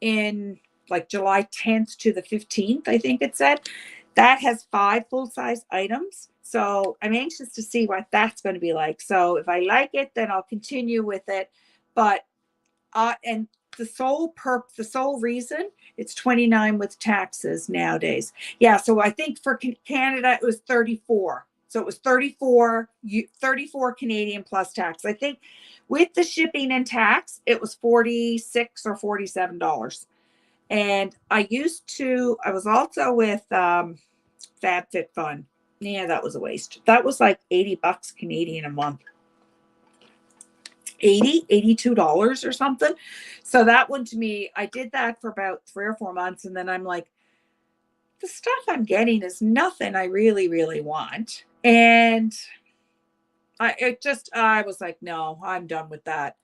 in like July 10th to the 15th, I think it said. That has 5 full-size items. So I'm anxious to see what that's going to be like. So if I like it, then I'll continue with it. But and the sole reason, it's $29 with taxes nowadays. Yeah, so I think for Canada it was $34. So it was $34 Canadian plus tax. I think with the shipping and tax, it was $46 or $47. And I was also with FabFitFun. Yeah, that was a waste. That was like $80 Canadian a month. $82 or something. So that one to me, I did that for about 3 or 4 months. And then I'm like, the stuff I'm getting is nothing I really, really want. And I was like, no, I'm done with that.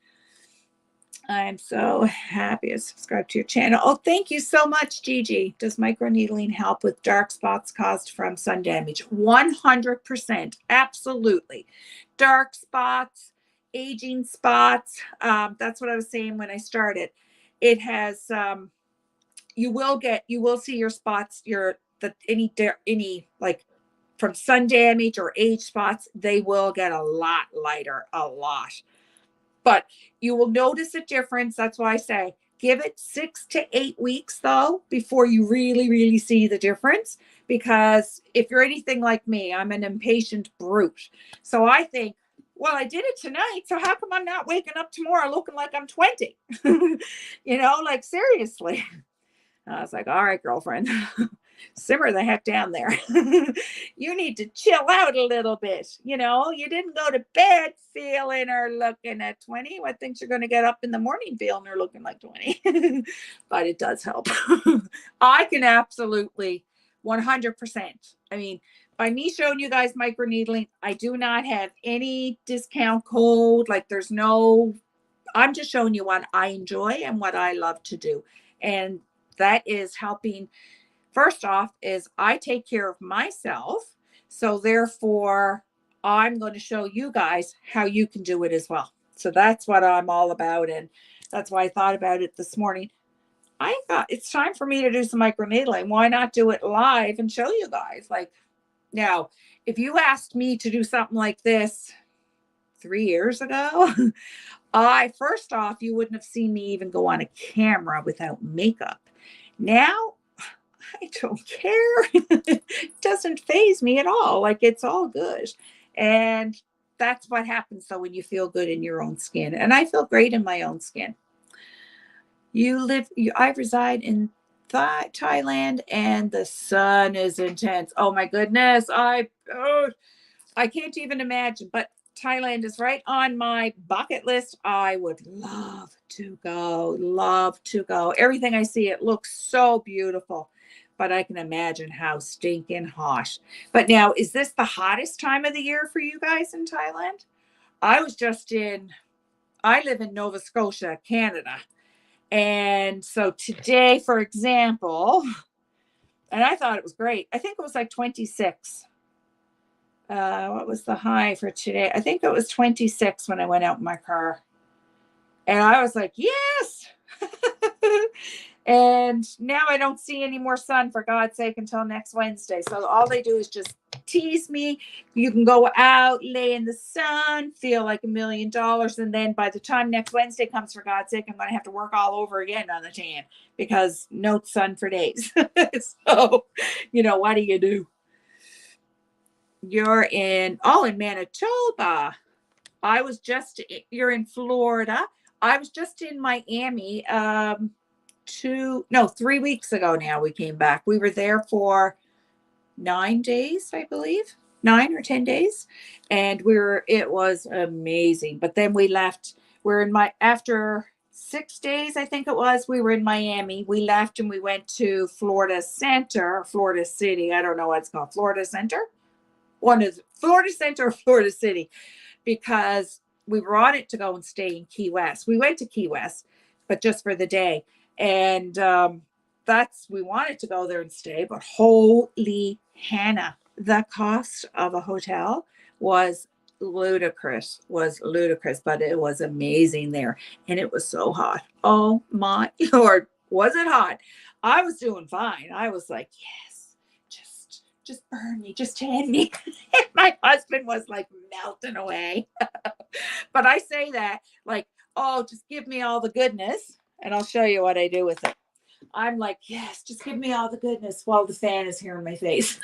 I'm so happy to subscribe to your channel. Oh, thank you so much, Gigi. Does microneedling help with dark spots caused from sun damage? 100%. Absolutely. Dark spots, aging spots. That's what I was saying when I started. It has, you will see your spots, any like from sun damage or age spots, they will get a lot lighter, a lot. But you will notice a difference. That's why I say give it 6 to 8 weeks, though, before you really, really see the difference. Because if you're anything like me, I'm an impatient brute. So I think, well, I did it tonight. So how come I'm not waking up tomorrow looking like I'm 20? Like seriously. I was like, all right, girlfriend, simmer the heck down there. You need to chill out a little bit. You didn't go to bed feeling or looking at 20. I think you're going to get up in the morning feeling or looking like 20. But it does help. I can absolutely 100%. I mean, by me showing you guys microneedling, I do not have any discount code. Like I'm just showing you what I enjoy and what I love to do. And that is helping. First off, is I take care of myself. So therefore, I'm going to show you guys how you can do it as well. So that's what I'm all about. And that's why I thought about it this morning. I thought it's time for me to do some microneedling. Why not do it live and show you guys? Like now, if you asked me to do something like this 3 years ago, first off, you wouldn't have seen me even go on a camera without makeup. Now, I don't care. It doesn't faze me at all. Like it's all good. And that's what happens though when you feel good in your own skin. And I feel great in my own skin. I reside in Thailand and the sun is intense. Oh my goodness. I can't even imagine, but Thailand is right on my bucket list. I would love to go, love to go. Everything I see, it looks so beautiful, but I can imagine how stinking hot. But now, is this the hottest time of the year for you guys in Thailand? I live in Nova Scotia, Canada. And so today, for example, and I thought it was great. I think it was like 26. What was the high for today? I think it was 26 when I went out in my car. And I was like, yes. And now I don't see any more sun, for God's sake, until next Wednesday. So all they do is just tease me. You can go out, lay in the sun, feel like $1 million. And then by the time next Wednesday comes, for God's sake, I'm going to have to work all over again on the tan because no sun for days. So, what do you do? You're in Manitoba. You're in Florida. I was just in Miami 3 weeks ago now we came back. We were there for 9 days, I believe, 9 or 10 days. And it was amazing. But then we left. After 6 days, I think it was, we were in Miami. We left and we went to Florida City. I don't know what it's called. Florida Center? One is Florida Center or Florida City, because we were on it to go and stay in Key West. We went to Key West, but just for the day. And we wanted to go there and stay, but holy Hannah, the cost of a hotel was ludicrous, but it was amazing there. And it was so hot. Oh my Lord, was it hot? I was doing fine. I was like, yes, just burn me, just tan me. And my husband was like melting away. But I say that like, oh, just give me all the goodness and I'll show you what I do with it. I'm like, yes, just give me all the goodness while the fan is here in my face.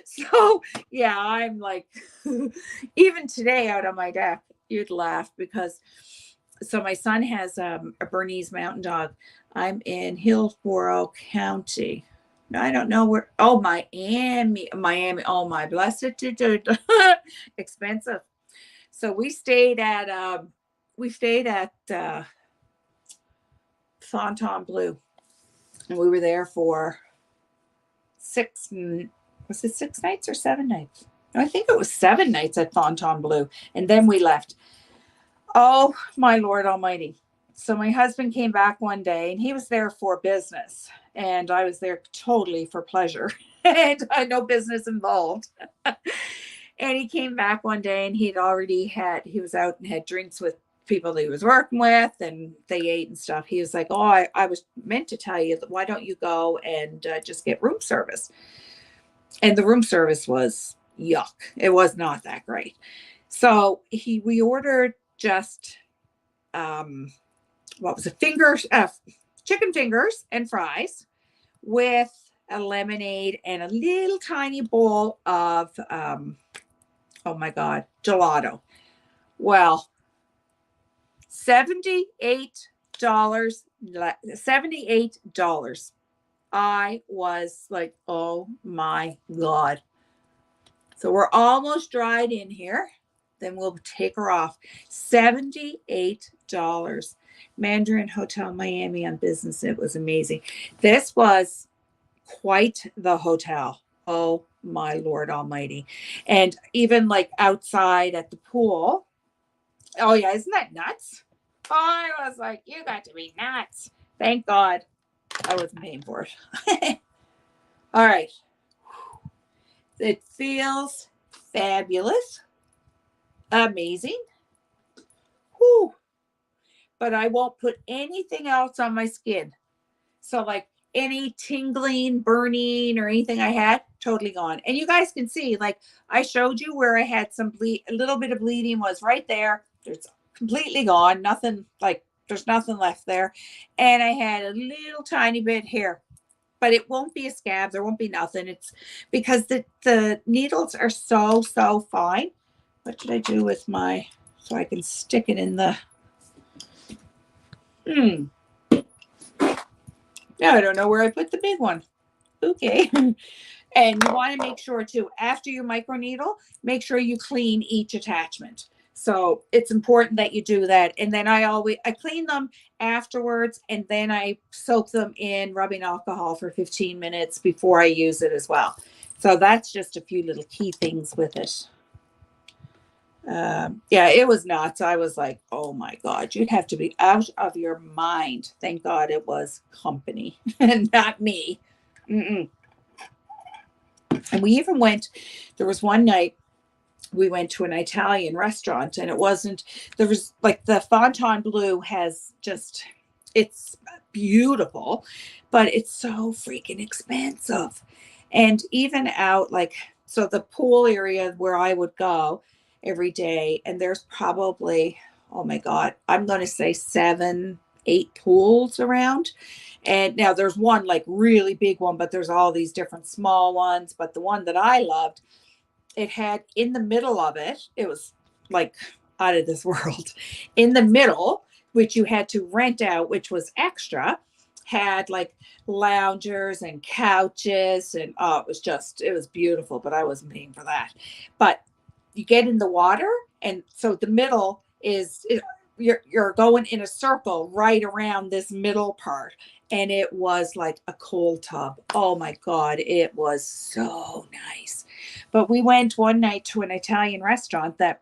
So yeah, I'm like, even today out on my deck, you'd laugh because, so my son has a Bernese mountain dog. I'm in Hillsborough County. I don't know where. Oh, Miami. Oh my blessed. Expensive. So we stayed at Fontainebleau, and we were there for was it 6 nights or 7 nights? No, I think it was 7 nights at Fontainebleau. And then we left. Oh, my Lord Almighty. So my husband came back one day and he was there for business. And I was there totally for pleasure. And no business involved. And he came back one day and he was out and had drinks with people that he was working with and they ate and stuff. He was like, oh, I was meant to tell you, why don't you go and just get room service? And the room service was yuck. It was not that great. So we ordered just, what was it? Chicken fingers and fries with a lemonade and a little tiny bowl of, oh my God, gelato. Well, $78. $78. I was like, oh my God. So we're almost dried in here. Then we'll take her off. $78. Mandarin Hotel Miami on business. It was amazing. This was quite the hotel. Oh my Lord Almighty. And even like outside at the pool. Oh yeah, isn't that nuts? I was like, you got to be nuts. Thank God I wasn't paying for it. All right. It feels fabulous. Amazing. Whew. But I won't put anything else on my skin. So like any tingling, burning, or anything I had, totally gone. And you guys can see, like I showed you where I had some a little bit of bleeding was right there. It's completely gone. Nothing, like there's nothing left there. And I had a little tiny bit here, but it won't be a scab. There won't be nothing. It's because the needles are so fine. What should I do with so I can stick it in the, now I don't know where I put the big one. Okay. And you want to make sure too, after you microneedle, make sure you clean each attachment. So it's important that you do that. And then I clean them afterwards, and then I soak them in rubbing alcohol for 15 minutes before I use it as well. So that's just a few little key things with it. Yeah, it was nuts. I was like, oh my God, you'd have to be out of your mind. Thank God it was company and not me. And we even there was one night we went to an Italian restaurant, and there was like the Fontainebleau it's beautiful, but it's so freaking expensive. And even out so the pool area where I would go every day, and there's probably, oh my God, I'm going to say 7, 8 pools around. And now there's one like really big one, but there's all these different small ones. But the one that I loved, it had in the middle of it, it was like out of this world. In the middle, which you had to rent out, which was extra, had like loungers and couches. And it was beautiful, but I wasn't paying for that. But you get in the water, and so the middle you're going in a circle right around this middle part, and it was like a cold tub. Oh my God, it was so nice. But we went one night to an Italian restaurant that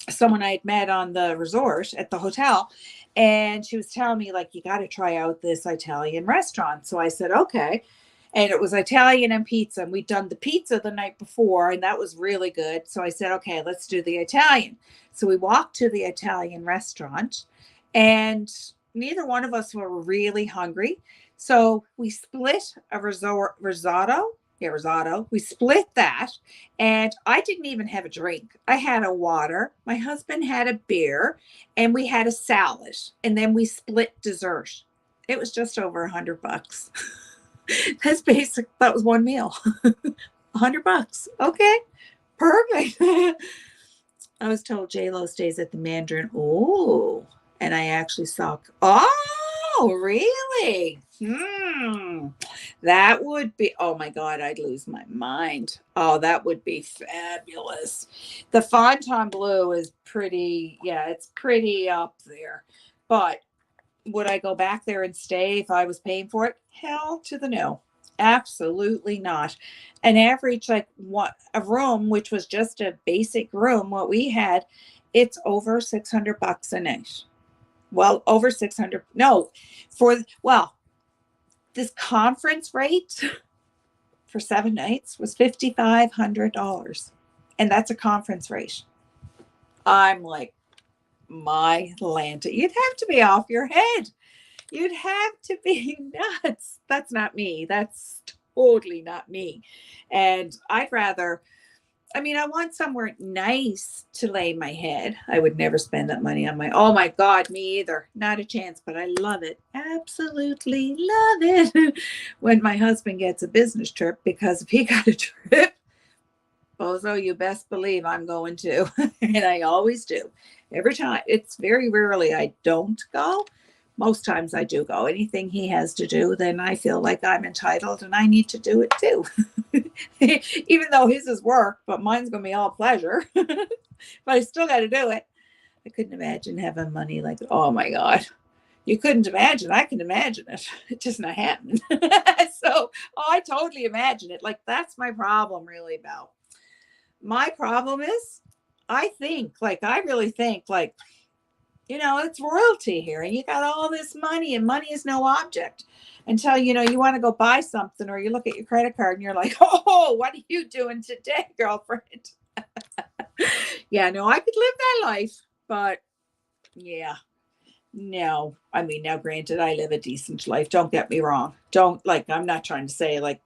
someone I had met on the resort at the hotel, and she was telling me, like, you got to try out this Italian restaurant. So I said, okay. And it was Italian and pizza. And we'd done the pizza the night before, and that was really good. So I said, okay, let's do the Italian. So we walked to the Italian restaurant, and neither one of us were really hungry. So we split a risotto. Yeah, risotto. We split that, and I didn't even have a drink. I had a water. My husband had a beer, and we had a salad, and then we split dessert. It was just over $100. That's basic. That was one meal. $100. Okay, perfect. I was told J-Lo stays at the Mandarin. Oh, and I actually saw. Oh, really? That would be. Oh my God, I'd lose my mind. Oh, that would be fabulous. The Fontainebleau is pretty. Yeah, it's pretty up there. But would I go back there and stay if I was paying for it? Hell to the no. Absolutely not. An average, like what a room, which was just a basic room, what we had, it's over $600 a night. Well, over 600. No, well, this conference rate for 7 nights was $5,500. And that's a conference rate. I'm like, my Lanta, you'd have to be off your head. You'd have to be nuts. That's not me. That's totally not me. And I'd rather, I mean, I want somewhere nice to lay my head. I would never spend that money on oh my God, me either. Not a chance, but I love it. Absolutely love it. When my husband gets a business trip, because if he got a trip, Bozo, you best believe I'm going to. And I always do. Every time. It's very rarely I don't go. Most times I do go. Anything he has to do, then I feel like I'm entitled and I need to do it too. Even though his is work, but mine's going to be all pleasure. But I still got to do it. I couldn't imagine having money like, oh my God. You couldn't imagine. I can imagine it. It's just not happening. So I totally imagine it. Like, that's my problem, really, Belle. My problem is, I really think, like, it's royalty here, and you got all this money, and money is no object until, you want to go buy something, or you look at your credit card and you're like, oh, what are you doing today, girlfriend? Yeah, no, I could live that life, but yeah, no. I mean, now granted, I live a decent life. Don't get me wrong. I'm not trying to say like,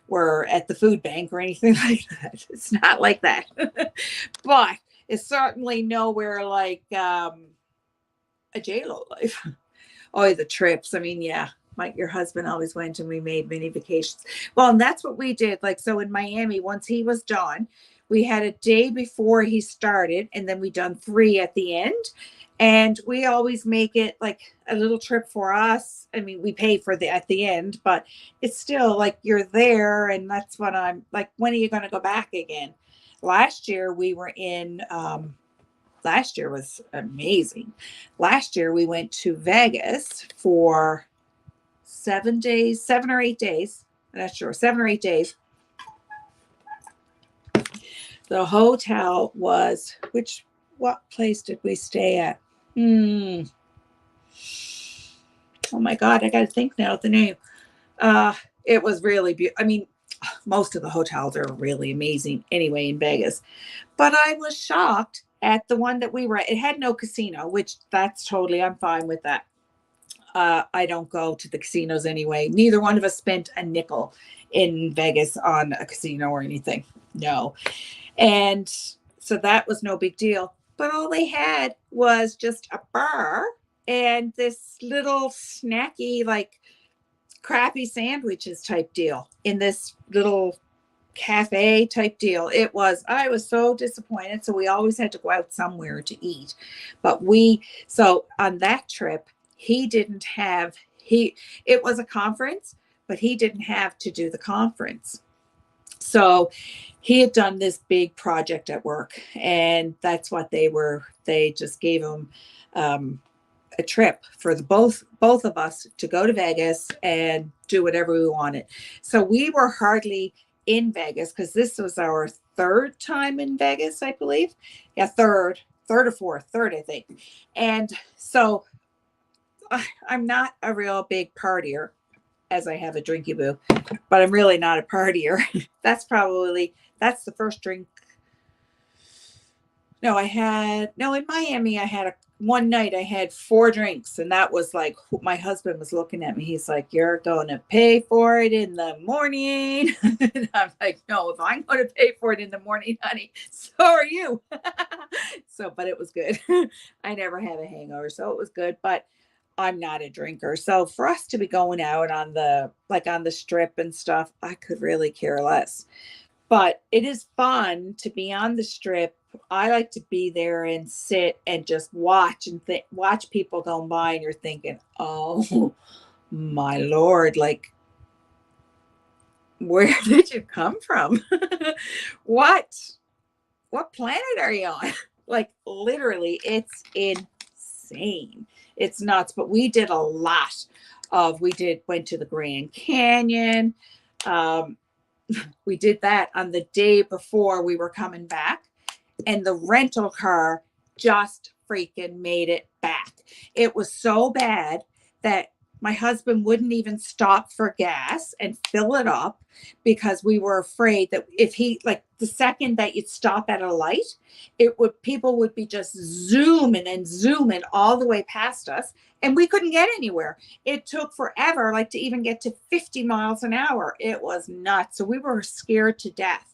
we're at the food bank or anything like that. It's not like that. But it's certainly nowhere like a J-Lo life. Oh, the trips. I mean, yeah. Your husband always went and we made mini vacations. Well, and that's what we did. Like, so in Miami, once he was done, we had a day before he started, and then we done 3 at the end. And we always make it like a little trip for us. I mean, we pay for at the end, but it's still like you're there. And that's what I'm like, when are you going to go back again? Last year we were last year was amazing. Last year we went to Vegas for 7 days, 7 or 8 days. I'm not sure, 7 or 8 days. The hotel was, what place did we stay at? Oh my God, I got to think now of the name. It was really beautiful. I mean, most of the hotels are really amazing anyway in Vegas. But I was shocked at the one that we were at. It had no casino, which that's totally, I'm fine with that. I don't go to the casinos anyway. Neither one of us spent a nickel in Vegas on a casino or anything. No. And so that was no big deal. But all they had was just a bar and this little snacky, like crappy sandwiches type deal in this little cafe type deal. I was so disappointed. So we always had to go out somewhere to eat. But so on that trip, it was a conference, but he didn't have to do the conference. So he had done this big project at work, and that's what they just gave him a trip for both of us to go to Vegas and do whatever we wanted. So we were hardly in Vegas because this was our 3rd time in Vegas, I believe. Yeah, third or fourth, I think. And so I'm not a real big partier, as I have a drinky boo, but I'm really not a partier. That's the first drink. No, in Miami, one night I had 4 drinks, and that was like, my husband was looking at me. He's like, you're going to pay for it in the morning. And I'm like, no, if I'm going to pay for it in the morning, honey, so are you. But it was good. I never had a hangover, so it was good, but I'm not a drinker. So for us to be going out on the strip and stuff, I could really care less. But it is fun to be on the strip. I like to be there and sit and just watch and watch people going by, and you're thinking, oh my Lord, like, where did you come from? What planet are you on? Like, literally, it's insane. It's nuts. But we did a lot went to the Grand Canyon. Um, we did that on the day before we were coming back, and the rental car just freaking made it back. It was so bad that my husband wouldn't even stop for gas and fill it up because we were afraid that if he, like, the second that you'd stop at a light, people would be just zooming and zooming all the way past us, and we couldn't get anywhere. It took forever, like, to even get to 50 miles an hour. It was nuts. So we were scared to death.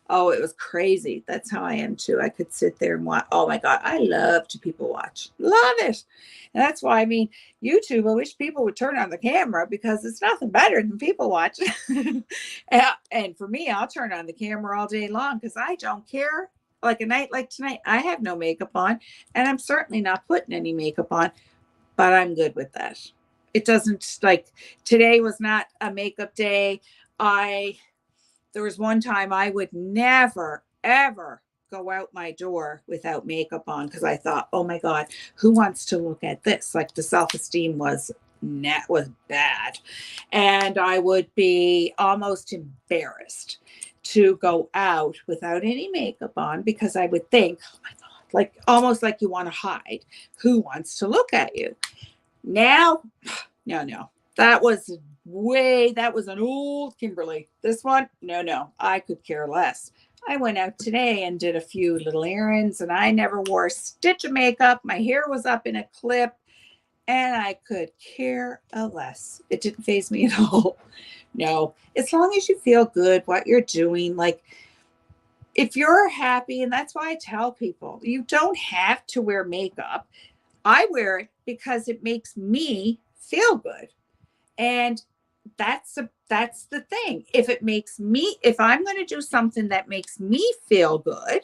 Oh, it was crazy. That's how I am too. I could sit there and watch. Oh my God, I love to people watch. Love it. And that's why, I mean, YouTube, I wish people would turn on the camera because it's nothing better than people watch. And for me, I'll turn on the camera all day long because I don't care. Like a night like tonight, I have no makeup on, and I'm certainly not putting any makeup on, but I'm good with that. It doesn't, like, today was not a makeup day. There was one time I would never, ever go out my door without makeup on because I thought, oh my God, who wants to look at this? Like, the self-esteem was bad. And I would be almost embarrassed to go out without any makeup on because I would think, oh my God, like almost like you want to hide. Who wants to look at you? Now, no. That was an old Kimberly. This one, no, I could care less. I went out today and did a few little errands, and I never wore a stitch of makeup. My hair was up in a clip, and I could care less. It didn't faze me at all. No, as long as you feel good, what you're doing, like, if you're happy, and that's why I tell people, you don't have to wear makeup. I wear it because it makes me feel good. And that's the thing. If I'm going to do something that makes me feel good,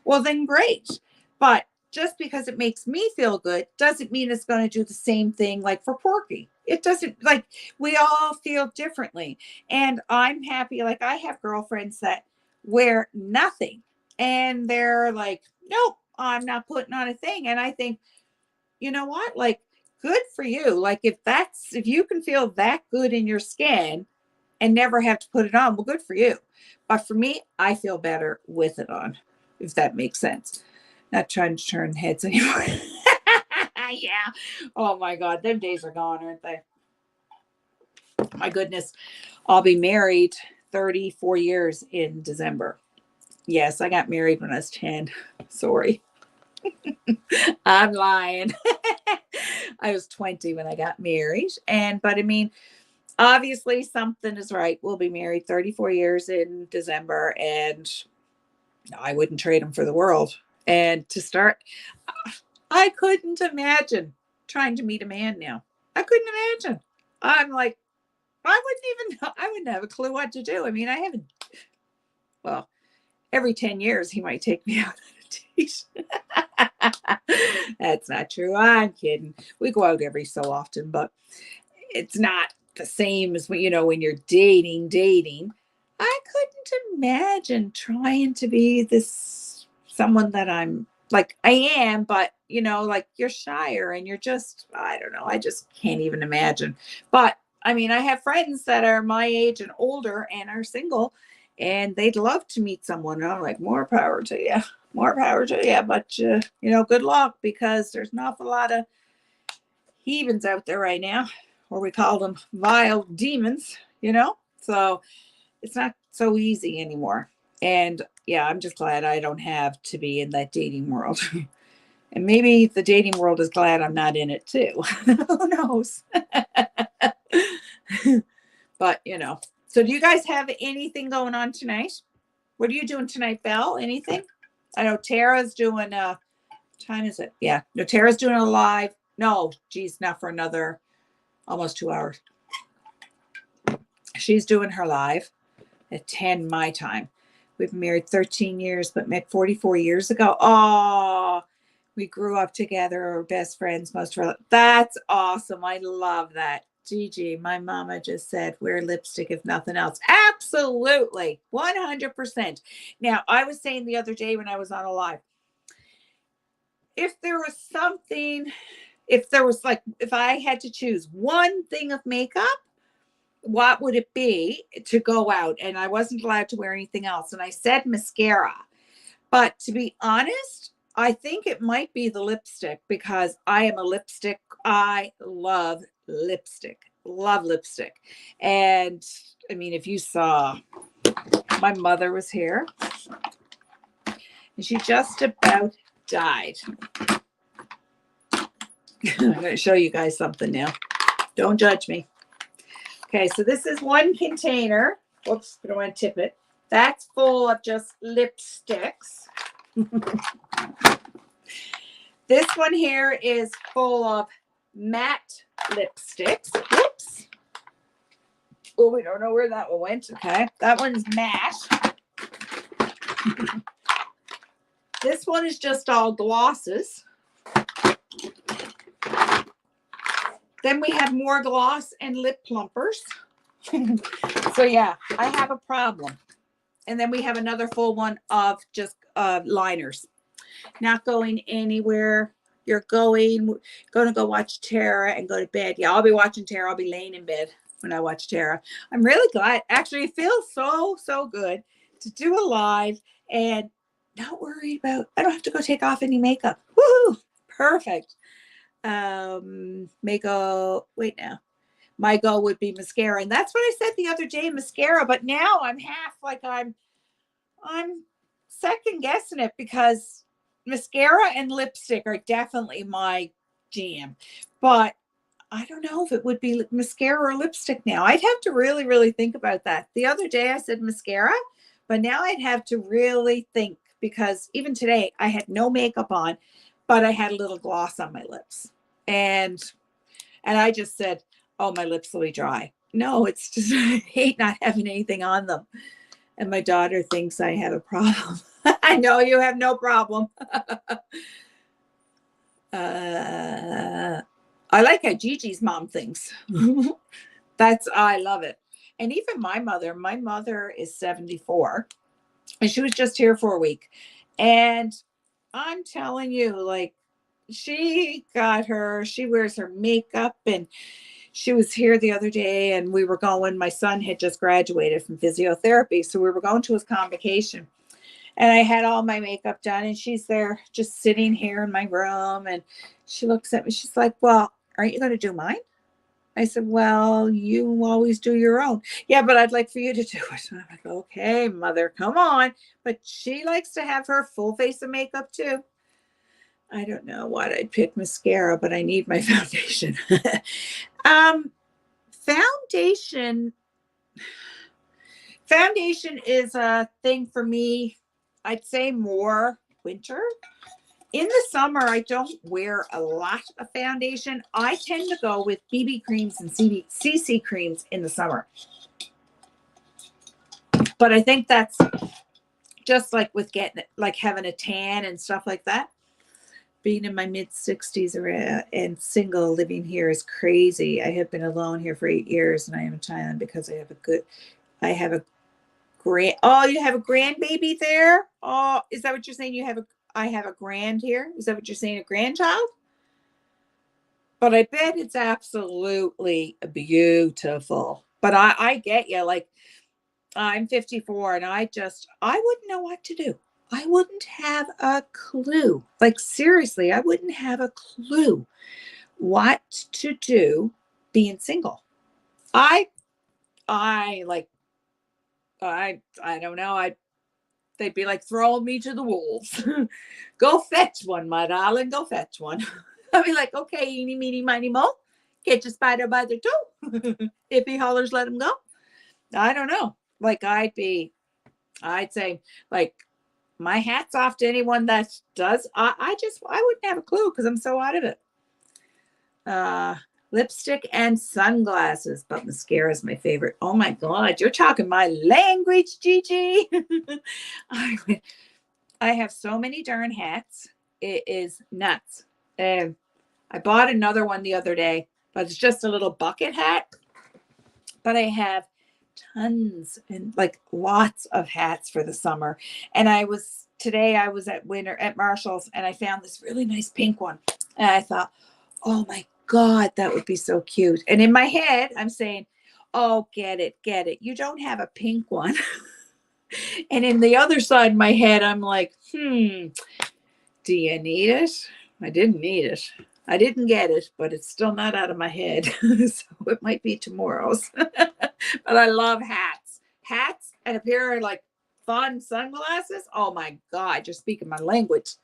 well, then great. But just because it makes me feel good doesn't mean it's going to do the same thing like for Porky. It doesn't, like, we all feel differently. And I'm happy. Like, I have girlfriends that wear nothing and they're like, nope, I'm not putting on a thing. And I think, you know what? Like, good for you. Like, if you can feel that good in your skin and never have to put it on, well, good for you. But for me, I feel better with it on, if that makes sense. Not trying to turn heads anymore. Yeah. Oh my God. Them days are gone, aren't they? My goodness. I'll be married 34 years in December. Yes, I got married when I was 10. Sorry. I'm lying. I was 20 when I got married. But I mean, obviously something is right. We'll be married 34 years in December, and I wouldn't trade them for the world. And to start, I couldn't imagine trying to meet a man now. I couldn't imagine. I'm like, I wouldn't even know. I wouldn't have a clue what to do. I mean, I haven't, well, every 10 years he might take me out on a date. That's not true. I'm kidding. We go out every so often, but it's not the same as when you're dating. I couldn't imagine trying to be someone that I'm like I am, but like, you're shyer and you're just, I don't know. I just can't even imagine. But I mean, I have friends that are my age and older and are single, and they'd love to meet someone. And I'm like, more power to you. More power to you. But, good luck, because there's an awful lot of heathens out there right now, or we call them vile demons, So it's not so easy anymore. And yeah, I'm just glad I don't have to be in that dating world. And maybe the dating world is glad I'm not in it too. Who knows? But, so do you guys have anything going on tonight? What are you doing tonight, Belle? Anything? I know Tara's doing time is it? Yeah. No, Tara's doing a live. No, geez, not for another almost 2 hours. She's doing her live at 10 my time. We've been married 13 years, but met 44 years ago. Oh, we grew up together. We're best friends most of our life. That's awesome. I love that. Gigi, my mama just said, wear lipstick if nothing else. Absolutely. 100%. Now, I was saying the other day when I was on a live, if there was something if there was like, if I had to choose one thing of makeup, what would it be to go out? And I wasn't allowed to wear anything else. And I said mascara. But to be honest, I think it might be the lipstick because I am a lipstick. I love lipstick. Love lipstick. And I mean, if you saw, my mother was here and she just about died. I'm going to show you guys something now. Don't judge me. Okay, so this is one container. Whoops, I don't want to tip it. That's full of just lipsticks. This one here is full of matte lipsticks. Whoops. Oh, we don't know where that one went. Okay, that one's matte. This one is just all glosses. Then we have more gloss and lip plumpers. So yeah, I have a problem. And then we have another full one of just liners. Not going anywhere. You're going to go watch Tara and go to bed. Yeah, I'll be watching Tara. I'll be laying in bed when I watch Tara. I'm really glad. Actually, it feels so good to do a live and not worry about, I don't have to go take off any makeup. Woohoo! Perfect. My goal would be mascara. And that's what I said the other day, mascara. But now I'm half like I'm second guessing it because mascara and lipstick are definitely my jam. But I don't know if it would be mascara or lipstick now. I'd have to really think about that. The other day I said mascara, but now I'd have to really think because even today I had no makeup on, but I had a little gloss on my lips. And I just said, oh, my lips will be dry. No, it's just, I hate not having anything on them. And my daughter thinks I have a problem. I know you have no problem. I like how Gigi's mom thinks. I love it. And even my mother is 74 and she was just here for a week. And I'm telling you, like, she wears her makeup and she was here the other day and we were going, my son had just graduated from physiotherapy. So we were going to his convocation and I had all my makeup done and she's there just sitting here in my room. And she looks at me. She's like, well, aren't you going to do mine? I said, well, you always do your own. Yeah, but I'd like for you to do it. And I'm like, okay, mother, come on. But she likes to have her full face of makeup too. I don't know what I'd pick mascara, but I need my foundation. Foundation is a thing for me. I'd say more winter. In the summer, I don't wear a lot of foundation. I tend to go with BB creams and CC creams in the summer. But I think that's just like with getting, like having a tan and stuff like that. Being in my mid-60s and single living here is crazy. I have been alone here for 8 years and I am in Thailand because you have a grandbaby there? Oh, is that what you're saying? I have a grand here? Is that what you're saying, a grandchild? But I bet it's absolutely beautiful. But I get you. Like, I'm 54 and I wouldn't know what to do. I wouldn't have a clue. Like, seriously, I wouldn't have a clue what to do being single. I don't know. They'd be like throwing me to the wolves. Go fetch one, my darling. Go fetch one. I'd be like, okay, eeny, meeny, miny, mo. Catch a spider by the toe. If he hollers, let him go. I don't know. Like, I'd say, like, my hat's off to anyone that does. I wouldn't have a clue because I'm so out of it. Lipstick and sunglasses, but mascara is my favorite. Oh my God, you're talking my language, Gigi. I have so many darn hats. It is nuts. I bought another one the other day, but it's just a little bucket hat. But I have tons and like lots of hats for the summer. And today I was at Marshall's and I found this really nice pink one. And I thought, Oh my God, that would be so cute. And in my head, I'm saying, oh, get it, get it. You don't have a pink one. And in the other side of my head, I'm like, do you need it? I didn't need it. I didn't get it, but it's still not out of my head. So it might be tomorrow's. But I love hats. Hats and a pair of like fun sunglasses. Oh my God, you're speaking my language.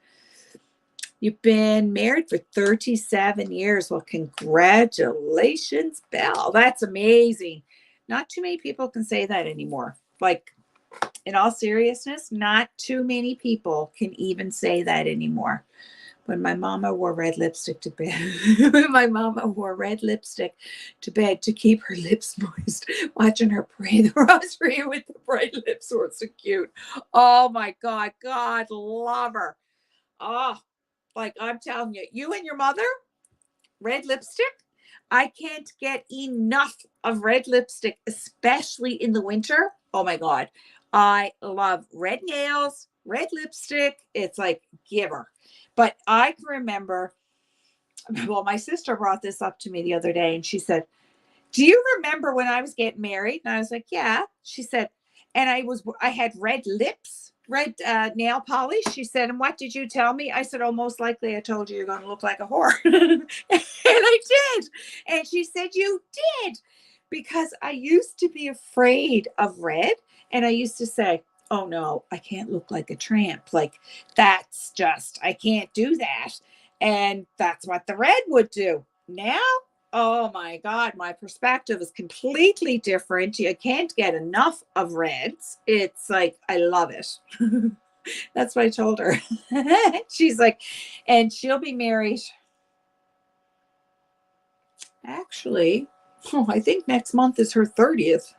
You've been married for 37 years. Well, congratulations, Belle. That's amazing. Not too many people can say that anymore. Like, in all seriousness, not too many people can even say that anymore. When my mama wore red lipstick to bed, my mama wore red lipstick to bed to keep her lips moist, watching her pray the rosary with the bright lips were so cute. Oh my God, God love her. Oh, like I'm telling you, you and your mother, red lipstick. I can't get enough of red lipstick, especially in the winter. Oh my God. I love red nails, red lipstick. It's like giver. But I can remember, well, my sister brought this up to me the other day and she said, do you remember when I was getting married? And I was like, yeah. She said, and I had red lips, red nail polish. She said, and what did you tell me? I said, oh, most likely I told you you're going to look like a whore. And I did. And she said, you did. Because I used to be afraid of red. And I used to say, oh no, I can't look like a tramp. Like that's just, I can't do that. And that's what the red would do. Now, oh my God, my perspective is completely different. You can't get enough of reds. It's like, I love it. That's what I told her. She's like, and she'll be married. Actually, I think next month is her 30th.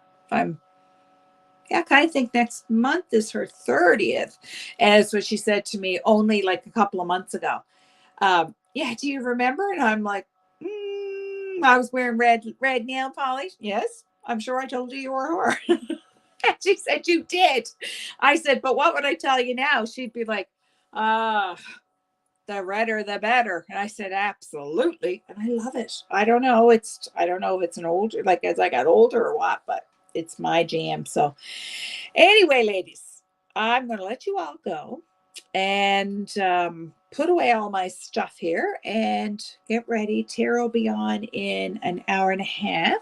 I think next month is her 30th. And that's what she said to me only like a couple of months ago. Yeah, do you remember? And I'm like, I was wearing red nail polish. Yes, I'm sure I told you you were a whore. And she said, you did. I said, but what would I tell you now? She'd be like, the redder, the better. And I said, absolutely. And I love it. I don't know. I don't know if it's an older, like as I got older or what, but it's my jam. So anyway, ladies, I'm going to let you all go and put away all my stuff here and get ready. Tara will be on in an hour and a half.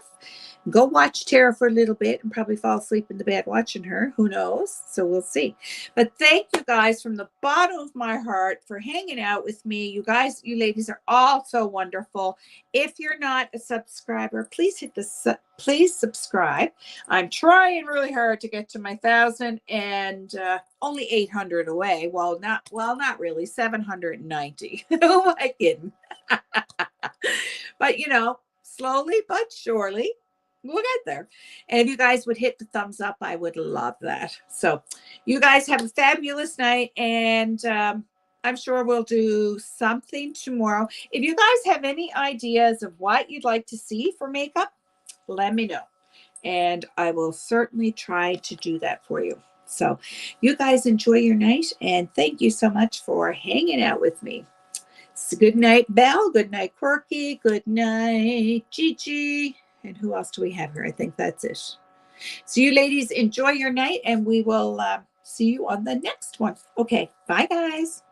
Go watch Tara for a little bit and probably fall asleep in the bed watching her. Who knows? So we'll see. But thank you guys from the bottom of my heart for hanging out with me. You guys, you ladies are all so wonderful. If you're not a subscriber, please hit the please subscribe. I'm trying really hard to get to my 1,000 and only 800 away. Well, not really. 790. Who am I kidding? But you know, slowly but surely we'll get there. And if you guys would hit the thumbs up, I would love that. So you guys have a fabulous night. And I'm sure we'll do something tomorrow. If you guys have any ideas of what you'd like to see for makeup, let me know. And I will certainly try to do that for you. So you guys enjoy your night. And thank you so much for hanging out with me. So good night, Belle. Good night, Quirky. Good night, Gigi. And who else do we have here? I think that's it. So you ladies enjoy your night and we will see you on the next one. Okay. Bye, guys.